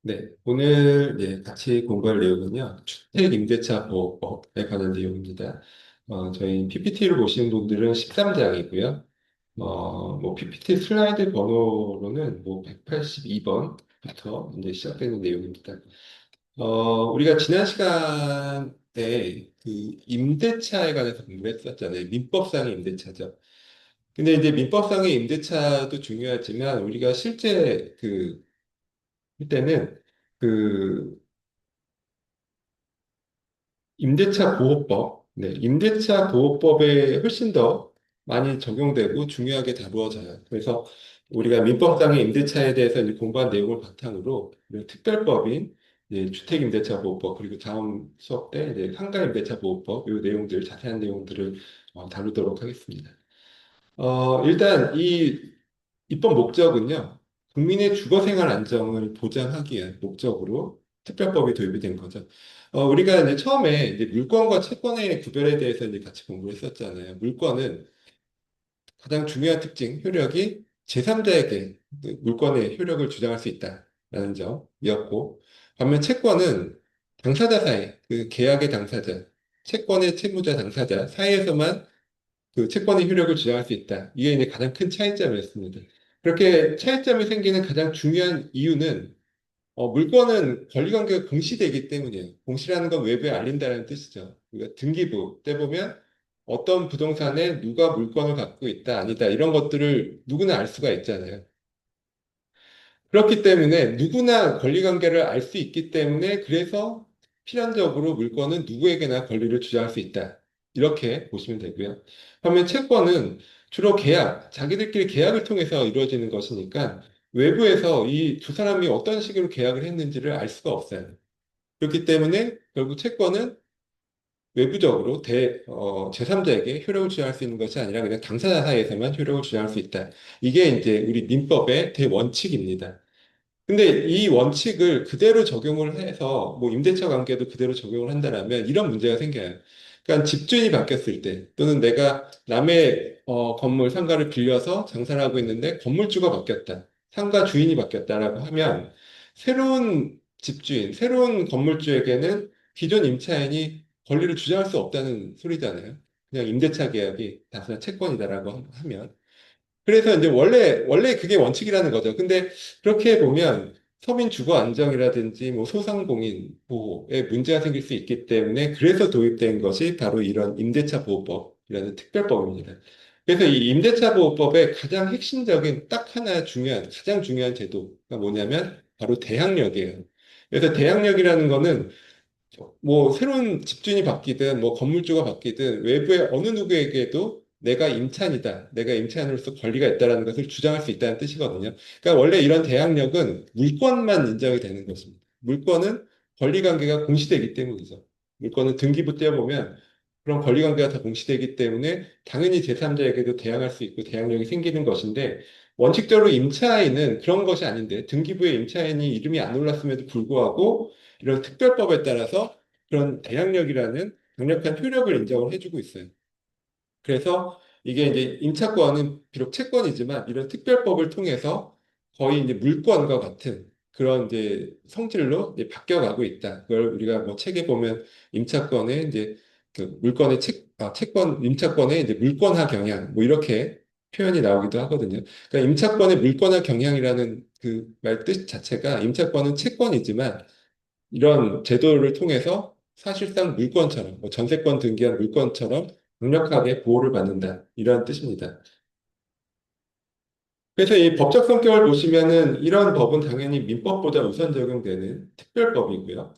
네, 오늘 같이 공부할 내용은요, 주택임대차 보호법에 관한 내용입니다. 저희 PPT를 보시는 분들은 13장이고요. 뭐 PPT 슬라이드 번호로는 뭐 182번부터 이제 시작되는 내용입니다. 우리가 지난 시간에 그 임대차에 관해서 공부를 했었잖아요. 민법상의 임대차죠. 근데 이제 민법상의 임대차도 중요하지만 우리가 실제 그때는 그 임대차 보호법, 임대차 보호법에 훨씬 더 많이 적용되고 중요하게 다루어져요. 그래서 우리가 민법상의 임대차에 대해서 이제 공부한 내용을 바탕으로 이런 특별법인 주택임대차 보호법, 그리고 다음 수업 때 이제 상가임대차 보호법, 이 내용들, 자세한 내용들을 다루도록 하겠습니다. 일단 이 입법 목적은요, 국민의 주거생활 안정을 보장하기 위한 목적으로 특별법이 도입이 된 거죠. 우리가 이제 처음에 이제 물권과 채권의 구별에 대해서 이제 같이 공부를 했었잖아요. 물권은 가장 중요한 특징, 효력이 제3자에게 물권의 효력을 주장할 수 있다라는 점이었고, 반면 채권은 당사자 사이, 그 계약의 당사자, 채권의 채무자 당사자 사이에서만 그 채권의 효력을 주장할 수 있다. 이게 이제 가장 큰 차이점이었습니다. 그렇게 차이점이 생기는 가장 중요한 이유는 물권은 권리관계가 공시되기 때문이에요. 공시라는 건 외부에 알린다는 뜻이죠. 그러니까 등기부 때 보면 어떤 부동산에 누가 물권을 갖고 있다, 아니다 이런 것들을 누구나 알 수가 있잖아요. 그렇기 때문에 누구나 권리관계를 알 수 있기 때문에 그래서 필연적으로 물권은 누구에게나 권리를 주장할 수 있다. 이렇게 보시면 되고요. 반면 채권은 주로 계약, 자기들끼리 계약을 통해서 이루어지는 것이니까 외부에서 이 두 사람이 어떤 식으로 계약을 했는지를 알 수가 없어요. 그렇기 때문에 결국 채권은 외부적으로 제3자에게 효력을 주장할 수 있는 것이 아니라 그냥 당사자 사이에서만 효력을 주장할 수 있다. 이게 이제 우리 민법의 대원칙입니다. 근데 이 원칙을 그대로 적용을 해서 뭐 임대차 관계도 그대로 적용을 한다면 이런 문제가 생겨요. 그러니까 집주인이 바뀌었을 때 또는 내가 남의 건물 상가를 빌려서 장사를 하고 있는데 건물주가 바뀌었다. 상가 주인이 바뀌었다라고 하면 새로운 집주인, 새로운 건물주에게는 기존 임차인이 권리를 주장할 수 없다는 소리잖아요. 그냥 임대차 계약이 단순한 채권이다라고 하면. 그래서 이제 원래 그게 원칙이라는 거죠. 근데 그렇게 보면 서민 주거 안정이라든지 뭐 소상공인 보호에 문제가 생길 수 있기 때문에 그래서 도입된 것이 바로 이런 임대차 보호법이라는 특별법입니다. 그래서 이 임대차 보호법의 가장 핵심적인 딱 하나 가장 중요한 제도가 뭐냐면 바로 대항력이에요. 그래서 대항력이라는 거는 뭐 새로운 집주인이 바뀌든 뭐 건물주가 바뀌든 외부의 어느 누구에게도 내가 임차인이다, 내가 임차인으로서 권리가 있다는 것을 주장할 수 있다는 뜻이거든요. 그러니까 원래 이런 대항력은 물권만 인정이 되는 것입니다. 물권은 권리관계가 공시되기 때문이죠. 물권은 등기부 떼어보면 그런 권리관계가 다 공시되기 때문에 당연히 제3자에게도 대항할 수 있고 대항력이 생기는 것인데 원칙적으로 임차인은 그런 것이 아닌데 등기부에 임차인이 이름이 안 올랐음에도 불구하고 이런 특별법에 따라서 그런 대항력이라는 강력한 효력을 인정을 해주고 있어요. 그래서 이게 이제 임차권은 비록 채권이지만 이런 특별법을 통해서 거의 이제 물권과 같은 그런 이제 성질로 이제 바뀌어가고 있다. 그걸 우리가 뭐 책에 보면 임차권의 이제 그 물권의 채권, 임차권의 이제 물권화 경향 뭐 이렇게 표현이 나오기도 하거든요. 그러니까 임차권의 물권화 경향이라는 그 말 뜻 자체가 임차권은 채권이지만 이런 제도를 통해서 사실상 물권처럼, 뭐 전세권 등기한 물권처럼 강력하게 보호를 받는다. 이런 뜻입니다. 그래서 이 법적 성격을 보시면은 이런 법은 당연히 민법보다 우선 적용되는 특별법이고요.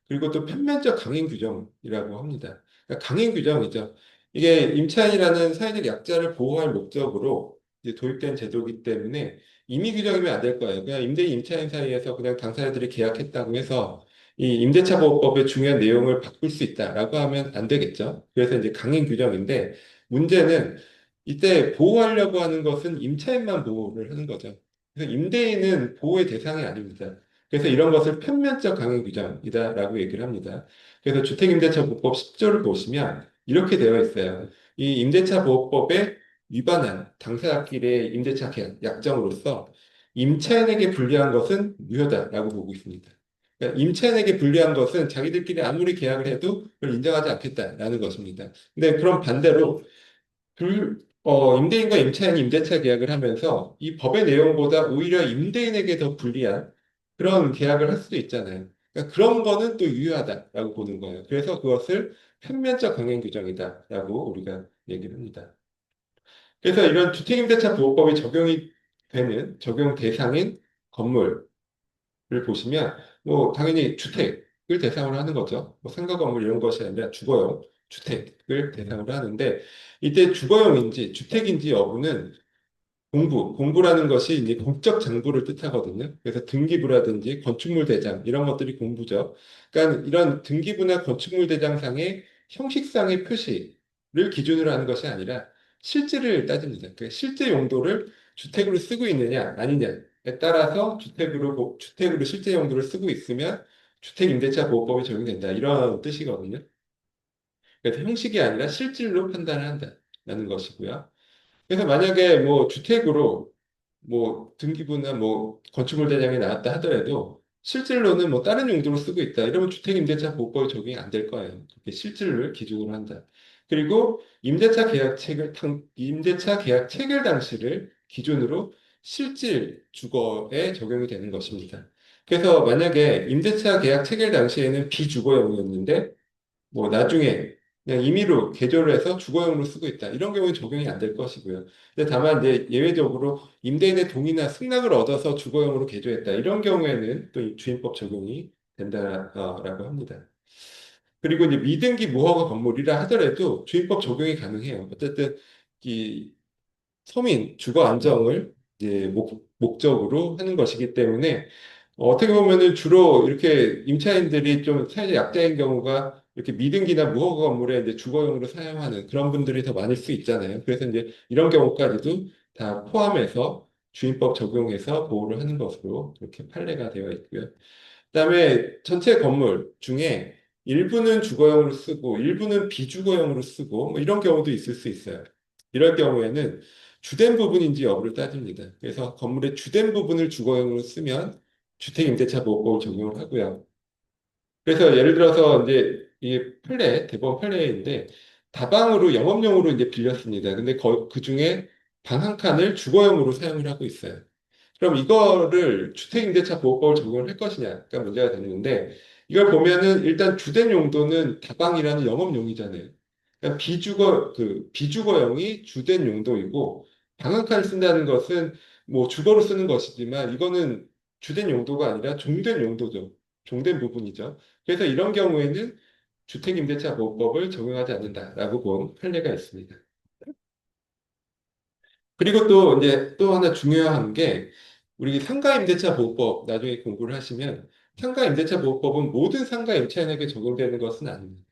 그리고 또 편면적 강행 규정이라고 합니다. 그러니까 강행 규정이죠. 이게 임차인이라는 사회적 약자를 보호할 목적으로 이제 도입된 제도이기 때문에 임의 규정이면 안 될 거예요. 그냥 임대인 임차인 사이에서 그냥 당사자들이 계약했다고 해서 이 임대차 보호법의 중요한 내용을 바꿀 수 있다라고 하면 안 되겠죠. 그래서 이제 강행 규정인데 문제는 이때 보호하려고 하는 것은 임차인만 보호를 하는 거죠. 그래서 임대인은 보호의 대상이 아닙니다. 그래서 이런 것을 편면적 강행 규정이다라고 얘기를 합니다. 그래서 주택임대차 보호법 10조를 보시면 이렇게 되어 있어요. 이 임대차 보호법에 위반한 당사자끼리의 임대차 계약 약정으로서 임차인에게 불리한 것은 무효다라고 보고 있습니다. 그러니까 임차인에게 불리한 것은 자기들끼리 아무리 계약을 해도 그걸 인정하지 않겠다라는 것입니다. 근데 그럼 반대로 임대인과 임차인이 임대차 계약을 하면서 이 법의 내용보다 오히려 임대인에게 더 불리한 그런 계약을 할 수도 있잖아요. 그러니까 그런 거는 또 유효하다라고 보는 거예요. 그래서 그것을 편면적 강행 규정이다라고 우리가 얘기를 합니다. 그래서 이런 주택임대차 보호법이 적용이 되는 적용 대상인 건물을 보시면 뭐 당연히 주택을 대상으로 하는 거죠. 뭐 상가 건물 이런 것이 아니라 주거용 주택을 대상으로 하는데 이때 주거용인지 주택인지 여부는 공부라는 것이 이제 공적 장부를 뜻하거든요. 그래서 등기부라든지 건축물 대장 이런 것들이 공부죠. 그러니까 이런 등기부나 건축물 대장상의 형식상의 표시를 기준으로 하는 것이 아니라 실질을 따집니다. 그 실제 용도를 주택으로 쓰고 있느냐 아니냐에 따라서 주택으로 실제 용도를 쓰고 있으면 주택임대차 보호법이 적용된다 이런 뜻이거든요. 그래서 형식이 아니라 실질로 판단을 한다라는 것이고요. 그래서 만약에 뭐 주택으로 뭐 등기부나 뭐 건축물 대장이 나왔다 하더라도 실질로는 뭐 다른 용도로 쓰고 있다. 이러면 주택임대차 보호법이 적용이 안 될 거예요. 그렇게 실질을 기준으로 한다. 그리고 임대차 계약 체결 당시를 기준으로 실질 주거에 적용이 되는 것입니다. 그래서 만약에 임대차 계약 체결 당시에는 비주거용이었는데 뭐 나중에 그냥 임의로 개조를 해서 주거용으로 쓰고 있다. 이런 경우는 적용이 안 될 것이고요. 근데 다만 이제 예외적으로 임대인의 동의나 승낙을 얻어서 주거용으로 개조했다. 이런 경우에는 또 이 주임법 적용이 된다라고 합니다. 그리고 이제 미등기 무허가 건물이라 하더라도 주임법 적용이 가능해요. 어쨌든 이 서민 주거 안정을 이제 목적으로 하는 것이기 때문에 어떻게 보면은 주로 이렇게 임차인들이 좀 사회적 약자인 경우가 이렇게 미등기나 무허가 건물에 이제 주거용으로 사용하는 그런 분들이 더 많을 수 있잖아요. 그래서 이제 이런 경우까지도 다 포함해서 주임법 적용해서 보호를 하는 것으로 이렇게 판례가 되어 있고요. 그다음에 전체 건물 중에 일부는 주거용으로 쓰고 일부는 비주거용으로 쓰고 뭐 이런 경우도 있을 수 있어요. 이럴 경우에는 주된 부분인지 여부를 따집니다. 그래서 건물의 주된 부분을 주거용으로 쓰면 주택임대차보호법을 적용을 하고요. 그래서 예를 들어서 이제 이게 대법원 판례인데 다방으로 영업용으로 이제 빌렸습니다. 근데 그 중에 방 한 칸을 주거용으로 사용을 하고 있어요. 그럼 이거를 주택임대차 보호법을 적용을 할 것이냐가 문제가 되는데 이걸 보면은 일단 주된 용도는 다방이라는 영업용이잖아요. 그러니까 비주거용이 주된 용도이고 방 한 칸 쓴다는 것은 뭐 주거로 쓰는 것이지만 이거는 주된 용도가 아니라 종된 용도죠. 종된 부분이죠. 그래서 이런 경우에는 주택임대차 보호법을 적용하지 않는다라고 본 판례가 있습니다. 그리고 또 이제 또 하나 중요한 게 우리 상가임대차 보호법 나중에 공부를 하시면 상가임대차 보호법은 모든 상가 임차인에게 적용되는 것은 아닙니다.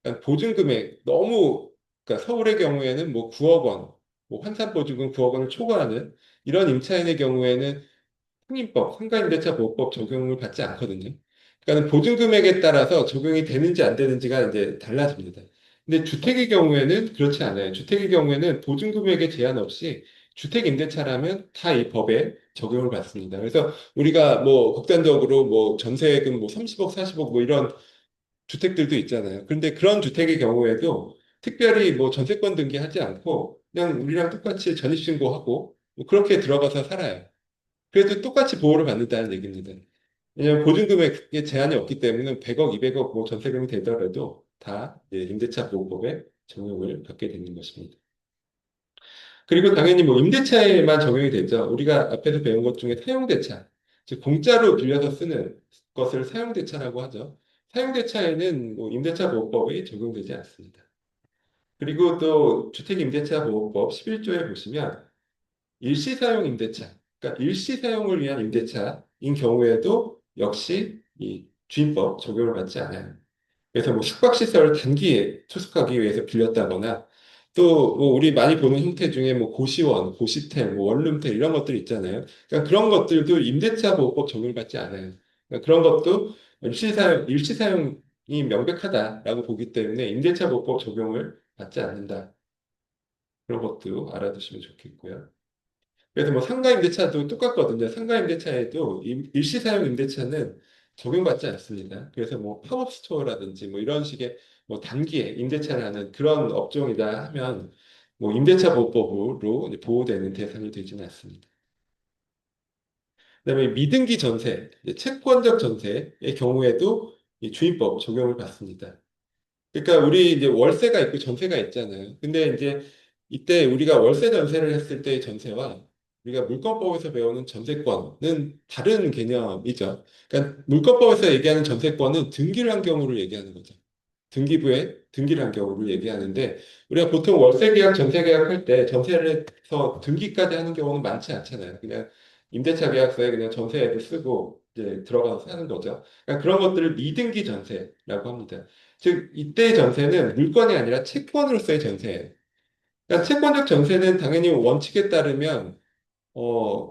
그러니까 보증금액 너무 그러니까 서울의 경우에는 뭐 9억 원, 뭐 환산보증금 9억 원을 초과하는 이런 임차인의 경우에는 상가임대차 보호법 적용을 받지 않거든요. 그러니까 보증금액에 따라서 적용이 되는지 안 되는지가 이제 달라집니다. 근데 주택의 경우에는 그렇지 않아요. 주택의 경우에는 보증금액에 제한 없이 주택임대차라면 다 이 법에 적용을 받습니다. 그래서 우리가 뭐 극단적으로 뭐 전세금 뭐 30억, 40억 뭐 이런 주택들도 있잖아요. 그런데 그런 주택의 경우에도 특별히 뭐 전세권 등기하지 않고 그냥 우리랑 똑같이 전입신고하고 뭐 그렇게 들어가서 살아요. 그래도 똑같이 보호를 받는다는 얘기입니다. 왜냐하면 보증금액에 제한이 없기 때문에 100억, 200억 뭐 전세금이 되더라도 다 이제 임대차 보호법에 적용을 받게 되는 것입니다. 그리고 당연히 뭐 임대차에만 적용이 되죠. 우리가 앞에서 배운 것 중에 사용대차, 즉 공짜로 빌려서 쓰는 것을 사용대차라고 하죠. 사용대차에는 뭐 임대차 보호법이 적용되지 않습니다. 그리고 또 주택임대차보호법 11조에 보시면 일시사용 임대차, 그러니까 일시사용을 위한 임대차인 경우에도 역시 이 주임법 적용을 받지 않아요. 그래서 뭐 숙박시설을 단기에 투숙하기 위해서 빌렸다거나 또 뭐 우리 많이 보는 형태 중에 뭐 고시원, 고시텔, 뭐 원룸텔 이런 것들 있잖아요. 그러니까 그런 것들도 임대차 보호법 적용을 받지 않아요. 그러니까 그런 것도 일시사용이 명백하다라고 보기 때문에 임대차 보호법 적용을 받지 않는다. 그런 것도 알아두시면 좋겠고요. 그래서 뭐 상가 임대차도 똑같거든요. 상가 임대차에도 일시 사용 임대차는 적용받지 않습니다. 그래서 뭐 팝업 스토어라든지 뭐 이런 식의 뭐 단기에 임대차를 하는 그런 업종이다 하면 뭐 임대차 보호법으로 이제 보호되는 대상이 되지는 않습니다. 그다음에 미등기 전세, 이제 채권적 전세의 경우에도 이 주인법 적용을 받습니다. 그러니까 우리 이제 월세가 있고 전세가 있잖아요. 근데 이제 이때 우리가 월세 전세를 했을 때의 전세와 우리가 물권법에서 배우는 전세권은 다른 개념이죠. 그러니까 물권법에서 얘기하는 전세권은 등기를 한 경우를 얘기하는 거죠. 등기부에 등기를 한 경우를 얘기하는데 우리가 보통 월세 계약, 전세 계약할 때 전세를 해서 등기까지 하는 경우는 많지 않잖아요. 그냥 임대차 계약서에 그냥 전세를 쓰고 이제 들어가서 사는 거죠. 그러니까 그런 것들을 미등기 전세라고 합니다. 즉 이때의 전세는 물건이 아니라 채권으로서의 전세예요. 그러니까 채권적 전세는 당연히 원칙에 따르면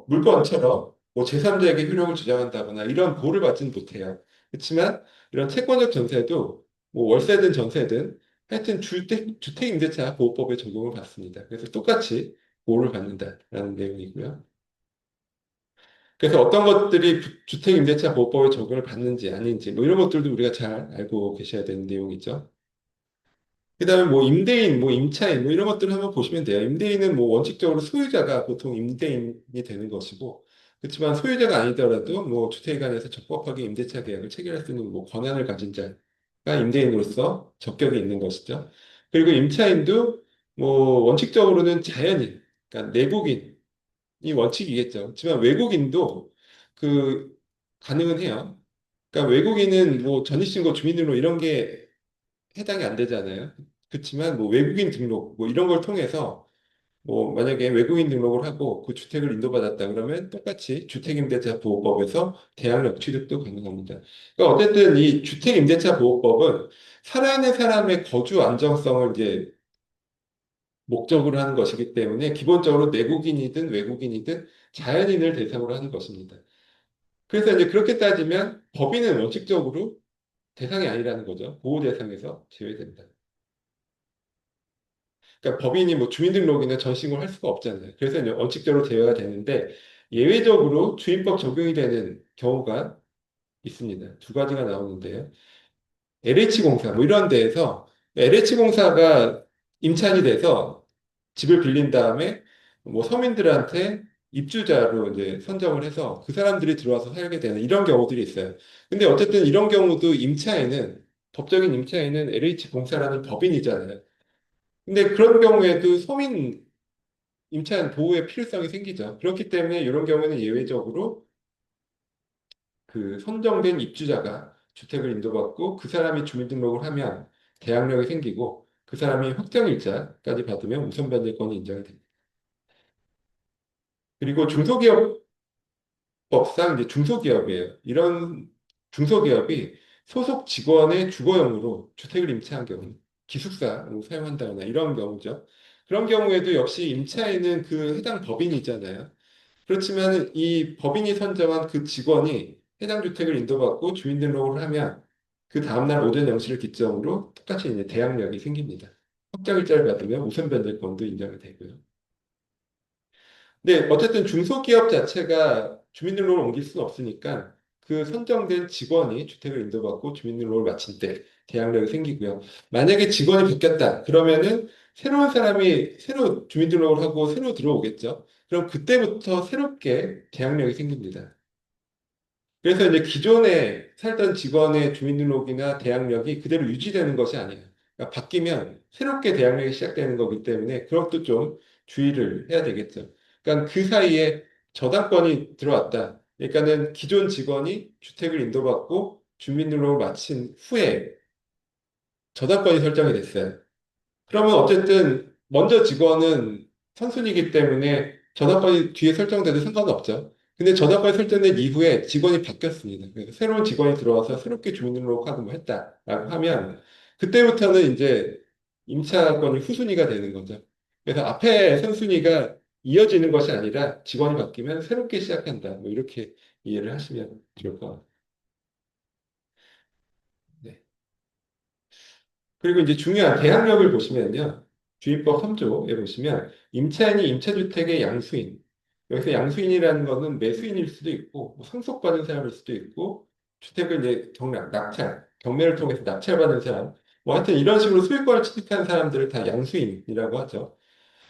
물건처럼 뭐 제3자에게 효력을 주장한다거나 이런 보호를 받지는 못해요. 그렇지만 이런 채권적 전세도 뭐 월세든 전세든 하여튼 주택임대차 보호법에 적용을 받습니다. 그래서 똑같이 보호를 받는다라는 내용이고요. 그래서 어떤 것들이 주택임대차 보호법에 적용을 받는지 아닌지 뭐 이런 것들도 우리가 잘 알고 계셔야 되는 내용이죠. 그다음에 뭐 임대인, 뭐 임차인 뭐 이런 것들을 한번 보시면 돼요. 임대인은 뭐 원칙적으로 소유자가 보통 임대인이 되는 것이고 그렇지만 소유자가 아니더라도 뭐 주택에 관해서 적법하게 임대차 계약을 체결할 수 있는 뭐 권한을 가진 자가 임대인으로서 적격이 있는 것이죠. 그리고 임차인도 뭐 원칙적으로는 자연인, 그러니까 내국인이 원칙이겠죠. 그렇지만 외국인도 그 가능은 해요. 그러니까 외국인은 뭐 전입신고, 주민등록 이런 게 해당이 안 되잖아요. 그렇지만 뭐 외국인 등록 뭐 이런 걸 통해서 뭐 만약에 외국인 등록을 하고 그 주택을 인도받았다 그러면 똑같이 주택임대차 보호법에서 대항력 취득도 가능합니다. 그러니까 어쨌든 이 주택임대차 보호법은 살아있는 사람의 거주 안정성을 이제 목적으로 하는 것이기 때문에 기본적으로 내국인이든 외국인이든 자연인을 대상으로 하는 것입니다. 그래서 이제 그렇게 따지면 법인은 원칙적으로 대상이 아니라는 거죠. 보호 대상에서 제외된다. 그러니까 법인이 뭐 주민등록이나 전신고를 할 수가 없잖아요. 그래서 이제 원칙적으로 제외가 되는데 예외적으로 주인법 적용이 되는 경우가 있습니다. 두 가지가 나오는데요. LH공사 뭐 이런 데에서 LH공사가 임차인이 돼서 집을 빌린 다음에 뭐 서민들한테 입주자로 이제 선정을 해서 그 사람들이 들어와서 살게 되는 이런 경우들이 있어요. 근데 어쨌든 이런 경우도 임차인은 법적인 임차인은 LH공사라는 법인이잖아요. 근데 그런 경우에도 서민 임차인 보호의 필요성이 생기죠. 그렇기 때문에 이런 경우는 예외적으로 그 선정된 입주자가 주택을 인도받고 그 사람이 주민등록을 하면 대항력이 생기고 그 사람이 확정일자까지 받으면 우선 변제권이 인정이 됩니다. 그리고 중소기업법상 이제 중소기업이에요. 이런 중소기업이 소속 직원의 주거용으로 주택을 임차한 경우 기숙사로 사용한다거나 이런 경우죠. 그런 경우에도 역시 임차인은 그 해당 법인이잖아요. 그렇지만 이 법인이 선정한 그 직원이 해당 주택을 인도받고 주민등록을 하면 그 다음날 오전 0시를 기점으로 똑같이 이제 대항력이 생깁니다. 확정일자를 받으면 우선 변제권도 인정이 되고요. 근데 어쨌든 중소기업 자체가 주민등록을 옮길 수는 없으니까 그 선정된 직원이 주택을 인도받고 주민등록을 마친 때 대항력이 생기고요. 만약에 직원이 바뀌었다 그러면은 새로운 사람이 새로 주민등록을 하고 새로 들어오겠죠. 그럼 그때부터 새롭게 대항력이 생깁니다. 그래서 이제 기존에 살던 직원의 주민등록이나 대항력이 그대로 유지되는 것이 아니에요. 그러니까 바뀌면 새롭게 대항력이 시작되는 거기 때문에 그것도 좀 주의를 해야 되겠죠. 그러니까 그 사이에 저당권이 들어왔다. 그러니까는 기존 직원이 주택을 인도받고 주민등록을 마친 후에 저당권이 설정이 됐어요. 그러면 어쨌든 먼저 직원은 선순위이기 때문에 저당권이 뒤에 설정돼도 상관은 없죠. 근데 저당권이 설정된 이후에 직원이 바뀌었습니다. 그래서 새로운 직원이 들어와서 새롭게 주민등록하고 뭐 했다라고 하면 그때부터는 이제 임차권이 후순위가 되는 거죠. 그래서 앞에 선순위가 이어지는 것이 아니라 직원이 바뀌면 새롭게 시작한다. 뭐 이렇게 이해를 하시면 좋을 것 같아요. 네. 그리고 이제 중요한 대항력을 보시면요. 주인법 3조에 보시면 임차인이 임차주택의 양수인. 여기서 양수인이라는 거는 매수인일 수도 있고, 뭐 상속받은 사람일 수도 있고, 주택을 이제 경매를 통해서 낙찰받은 사람, 뭐 하여튼 이런 식으로 소유권을 취득한 사람들을 다 양수인이라고 하죠.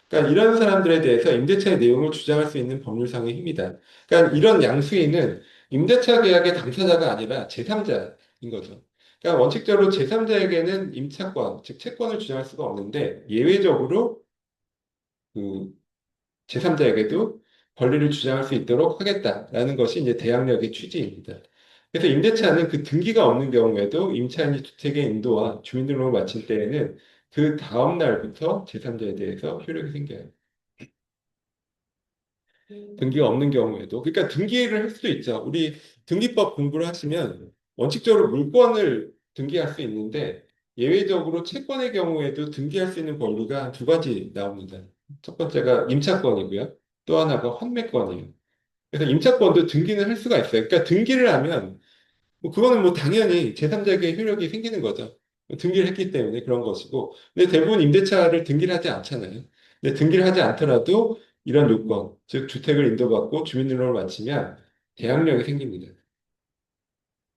그러니까 이런 사람들에 대해서 임대차의 내용을 주장할 수 있는 법률상의 힘이다. 그러니까 이런 양수인은 임대차 계약의 당사자가 아니라 제3자인 거죠. 그러니까 원칙적으로 제3자에게는 임차권, 즉 채권을 주장할 수가 없는데 예외적으로 그 제3자에게도 권리를 주장할 수 있도록 하겠다라는 것이 이제 대항력의 취지입니다. 그래서 임대차는 그 등기가 없는 경우에도 임차인이 주택의 인도와 주민등록을 마칠 때에는 그 다음 날부터 제3자에 대해서 효력이 생겨요. 등기가 없는 경우에도. 그러니까 등기를 할 수도 있죠. 우리 등기법 공부를 하시면 원칙적으로 물권을 등기할 수 있는데 예외적으로 채권의 경우에도 등기할 수 있는 권리가 두 가지 나옵니다. 첫 번째가 임차권이고요. 또 하나가 환매권이에요. 그래서 임차권도 등기는 할 수가 있어요. 그러니까 등기를 하면 뭐 그거는 뭐 당연히 제3자에게 효력이 생기는 거죠. 등기를 했기 때문에 그런 것이고. 근데 대부분 임대차를 등기를 하지 않잖아요. 근데 등기를 하지 않더라도 이런 요건, 즉 주택을 인도받고 주민등록을 마치면 대항력이 생깁니다.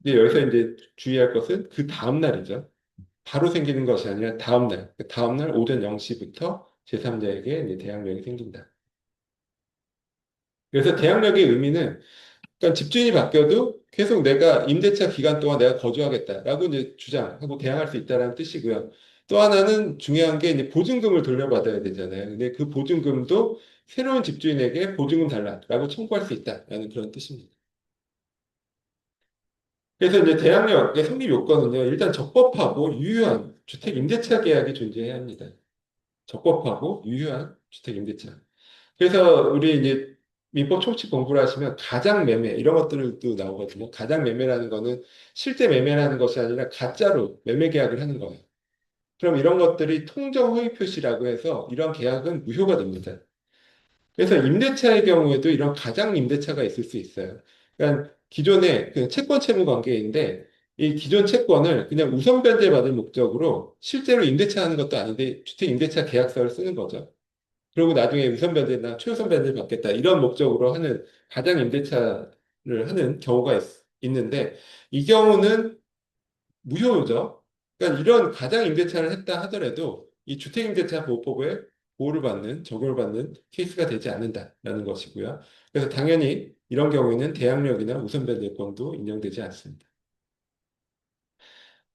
근데 여기서 이제 주의할 것은 그 다음 날이죠. 바로 생기는 것이 아니라 다음 날. 그 다음 날 오전 0시부터 제3자에게 이제 대항력이 생긴다. 그래서 대항력의 의미는 그러니까 집주인이 바뀌어도 계속 내가 임대차 기간 동안 내가 거주하겠다라고 이제 주장하고 대항할 수 있다는 뜻이고요. 또 하나는 중요한 게 이제 보증금을 돌려받아야 되잖아요. 근데 그 보증금도 새로운 집주인에게 보증금 달라라고 청구할 수 있다라는 그런 뜻입니다. 그래서 이제 대항력의 성립 요건은요. 일단 적법하고 유효한 주택 임대차 계약이 존재해야 합니다. 적법하고 유효한 주택 임대차. 그래서 우리 이제 민법 총칙 공부를 하시면 가장 매매 이런 것들도 나오거든요. 가장 매매라는 거는 실제 매매라는 것이 아니라 가짜로 매매 계약을 하는 거예요. 그럼 이런 것들이 통정 허위 표시라고 해서 이런 계약은 무효가 됩니다. 그래서 임대차의 경우에도 이런 가장 임대차가 있을 수 있어요. 그러니까 기존의 그 채권 채무 관계인데 이 기존 채권을 그냥 우선 변제받을 목적으로 실제로 임대차 하는 것도 아닌데 주택 임대차 계약서를 쓰는 거죠. 그리고 나중에 우선 변제나 최우선 변제를 받겠다 이런 목적으로 하는 가장 임대차를 하는 경우가 있는데 이 경우는 무효죠. 그러니까 이런 가장 임대차를 했다 하더라도 이 주택임대차 보호법에 보호를 받는 적용을 받는 케이스가 되지 않는다라는 것이고요. 그래서 당연히 이런 경우에는 대항력이나 우선 변제권도 인정되지 않습니다.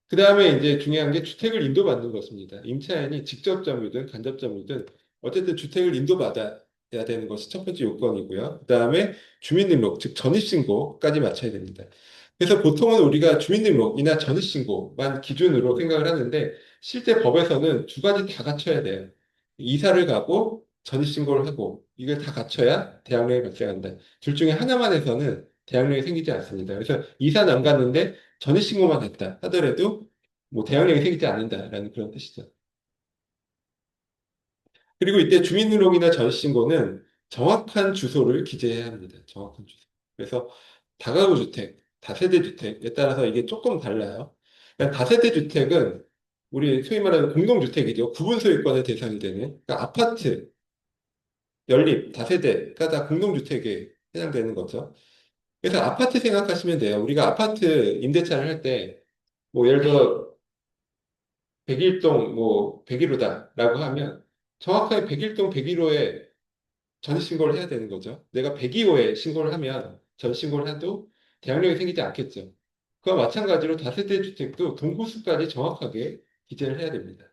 그 다음에 이제 중요한 게 주택을 인도받는 것입니다. 임차인이 직접 점유든 간접 점유든 어쨌든 주택을 인도받아야 되는 것이 첫 번째 요건이고요. 그 다음에 주민등록, 즉 전입신고까지 마쳐야 됩니다. 그래서 보통은 우리가 주민등록이나 전입신고만 기준으로 생각을 하는데 실제 법에서는 두 가지 다 갖춰야 돼요. 이사를 가고 전입신고를 하고 이걸 다 갖춰야 대항력이 발생한다. 둘 중에 하나만 해서는 대항력이 생기지 않습니다. 그래서 이사는 안 갔는데 전입신고만 했다 하더라도 뭐 대항력이 생기지 않는다라는 그런 뜻이죠. 그리고 이때 주민등록이나 전입신고는 정확한 주소를 기재해야 합니다. 정확한 주소. 그래서 다가구 주택, 다세대 주택에 따라서 이게 조금 달라요. 그러니까 다세대 주택은 우리 소위 말하는 공동주택이죠. 구분 소유권의 대상이 되는 그러니까 아파트, 연립, 다세대가 다 공동주택에 해당되는 거죠. 그래서 아파트 생각하시면 돼요. 우리가 아파트 임대차를 할 때 뭐 예를 들어 101동 뭐 101호다라고 하면 정확하게 101동 101호에 전신고를 해야 되는 거죠. 내가 102호에 신고를 하면 전신고를 해도 대항력이 생기지 않겠죠. 그와 마찬가지로 다세대 주택도 동호수까지 정확하게 기재를 해야 됩니다.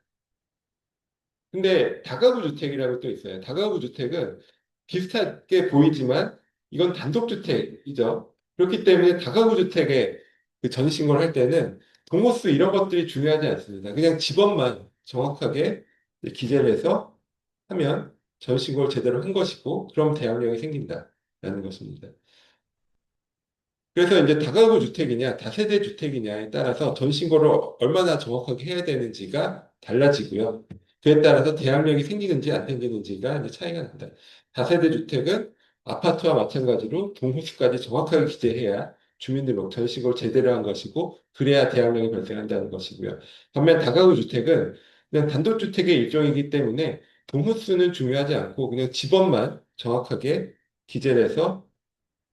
근데 다가구 주택이라고 또 있어요. 다가구 주택은 비슷하게 보이지만 이건 단독주택이죠. 그렇기 때문에 다가구 주택에 그 전신고를 할 때는 동호수 이런 것들이 중요하지 않습니다. 그냥 집원만 정확하게 기재를 해서 하면 전신고를 제대로 한 것이고 그럼 대항력이 생긴다라는 것입니다. 그래서 이제 다가구 주택이냐, 다세대 주택이냐에 따라서 전신고를 얼마나 정확하게 해야 되는지가 달라지고요. 그에 따라서 대항력이 생기는지 안 생기는지가 이제 차이가 난다. 다세대 주택은 아파트와 마찬가지로 동호수까지 정확하게 기재해야 주민등록 전신고를 제대로 한 것이고, 그래야 대항력이 발생한다는 것이고요. 반면 다가구 주택은 그냥 단독주택의 일종이기 때문에 동호수는 중요하지 않고 그냥 집원만 정확하게 기재를 해서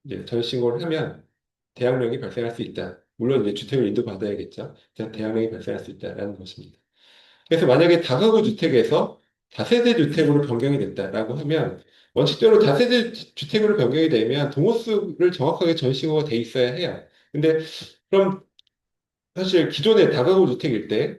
이제 전신고를 하면 대항력이 발생할 수 있다. 물론 이제 주택을 인도받아야겠죠. 대항력이 발생할 수 있다라는 것입니다. 그래서 만약에 다가구 주택에서 다세대 주택으로 변경이 됐다라고 하면 원칙적으로 다세대 주택으로 변경이 되면 동호수를 정확하게 전시고가 돼 있어야 해요. 근데 그럼 사실 기존의 다가구 주택일 때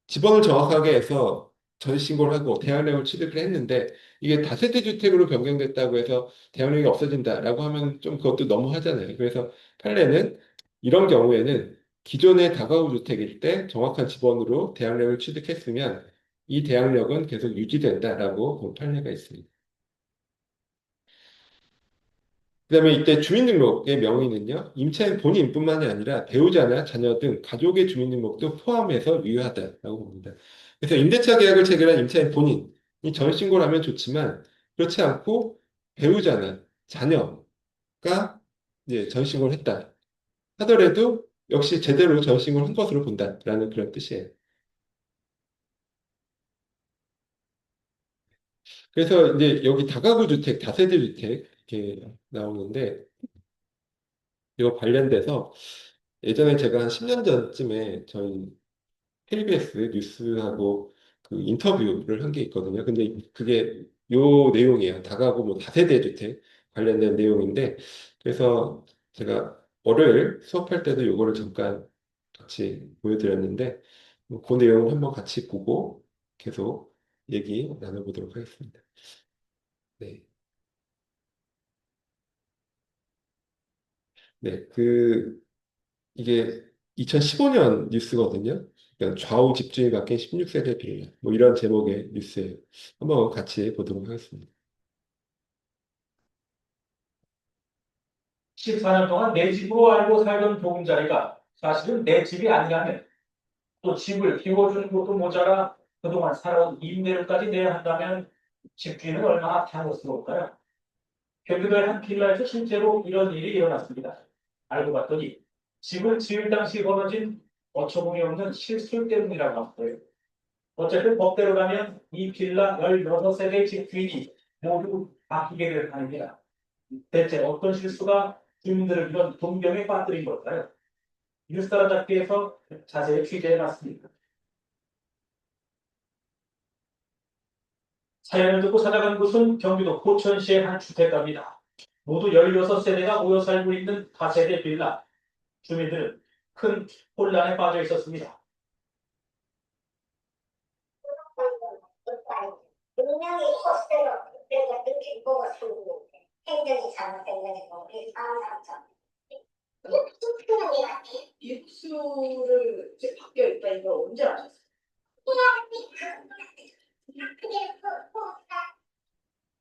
지번을 정확하게 해서 전신고를 하고 대항력을 취득을 했는데 이게 다세대 주택으로 변경됐다고 해서 대항력이 없어진다라고 하면 좀 그것도 너무 하잖아요. 그래서 판례는 이런 경우에는 기존의 다가구 주택일 때 정확한 지번으로 대항력을 취득했으면 이 대항력은 계속 유지된다라고 본 판례가 있습니다. 그다음에 이때 주민등록의 명의는요, 임차인 본인뿐만이 아니라 배우자나 자녀 등 가족의 주민등록도 포함해서 유효하다라고 봅니다. 그래서 임대차 계약을 체결한 임차인 본인이 전신고를 하면 좋지만 그렇지 않고 배우자나 자녀가 이제 전신고를 했다 하더라도 역시 제대로 전신고를 한 것으로 본다라는 그런 뜻이에요. 그래서 이제 여기 다가구 주택, 다세대 주택 이렇게 나오는데 이거 관련돼서 예전에 제가 한 10년 전쯤에 저희 KBS 뉴스하고 그 인터뷰를 한 게 있거든요. 근데 그게 요 내용이에요. 다가구 뭐 다세대 주택 관련된 내용인데 그래서 제가 월요일 수업할 때도 요거를 잠깐 같이 보여드렸는데 뭐그 내용을 한번 같이 보고 계속 얘기 나눠보도록 하겠습니다. 네. 네. 이게 2015년 뉴스거든요. 그러니까 좌우 집주인 바뀐 16세대 빌라. 뭐 이런 제목의 뉴스예요. 한번 같이 보도록 하겠습니다. 14년 동안 내 집으로 알고 살던 보금자리가 사실은 내 집이 아니라면 또 집을 비워주는 것도 모자라 그동안 살아온 임대료까지 내야 한다면 집주인은 얼마나 당혹스러울까요? 경기도의 한 빌라에서 실제로 이런 일이 일어났습니다. 알고 봤더니 집을 지을 당시 벌어진 어처구니 없는 실수 때문이라고 합니다. 어쨌든 법대로라면 이 빌라 16세대 집주인이 모두 바뀌게 될 판입니다. 대체 어떤 실수가 주민들을 이런 동경에 빠뜨린 걸까요? 뉴스타라 잡기에서 자세히 취재해봤습니다. 사연을 듣고 찾아간 곳은 경기도 포천시의 한 주택가입니다. 모두 16세대가 모여 살고 있는 다세대 빌라. 주민들은 큰 혼란에 빠져 있었습니다. 분명히 호스텔로 그때가 느낌 보고 살고 행정이 잘못된 거지 뭐 우리 상황상 입수를 이제 바뀌어 있다 이거 언제 아셨어요?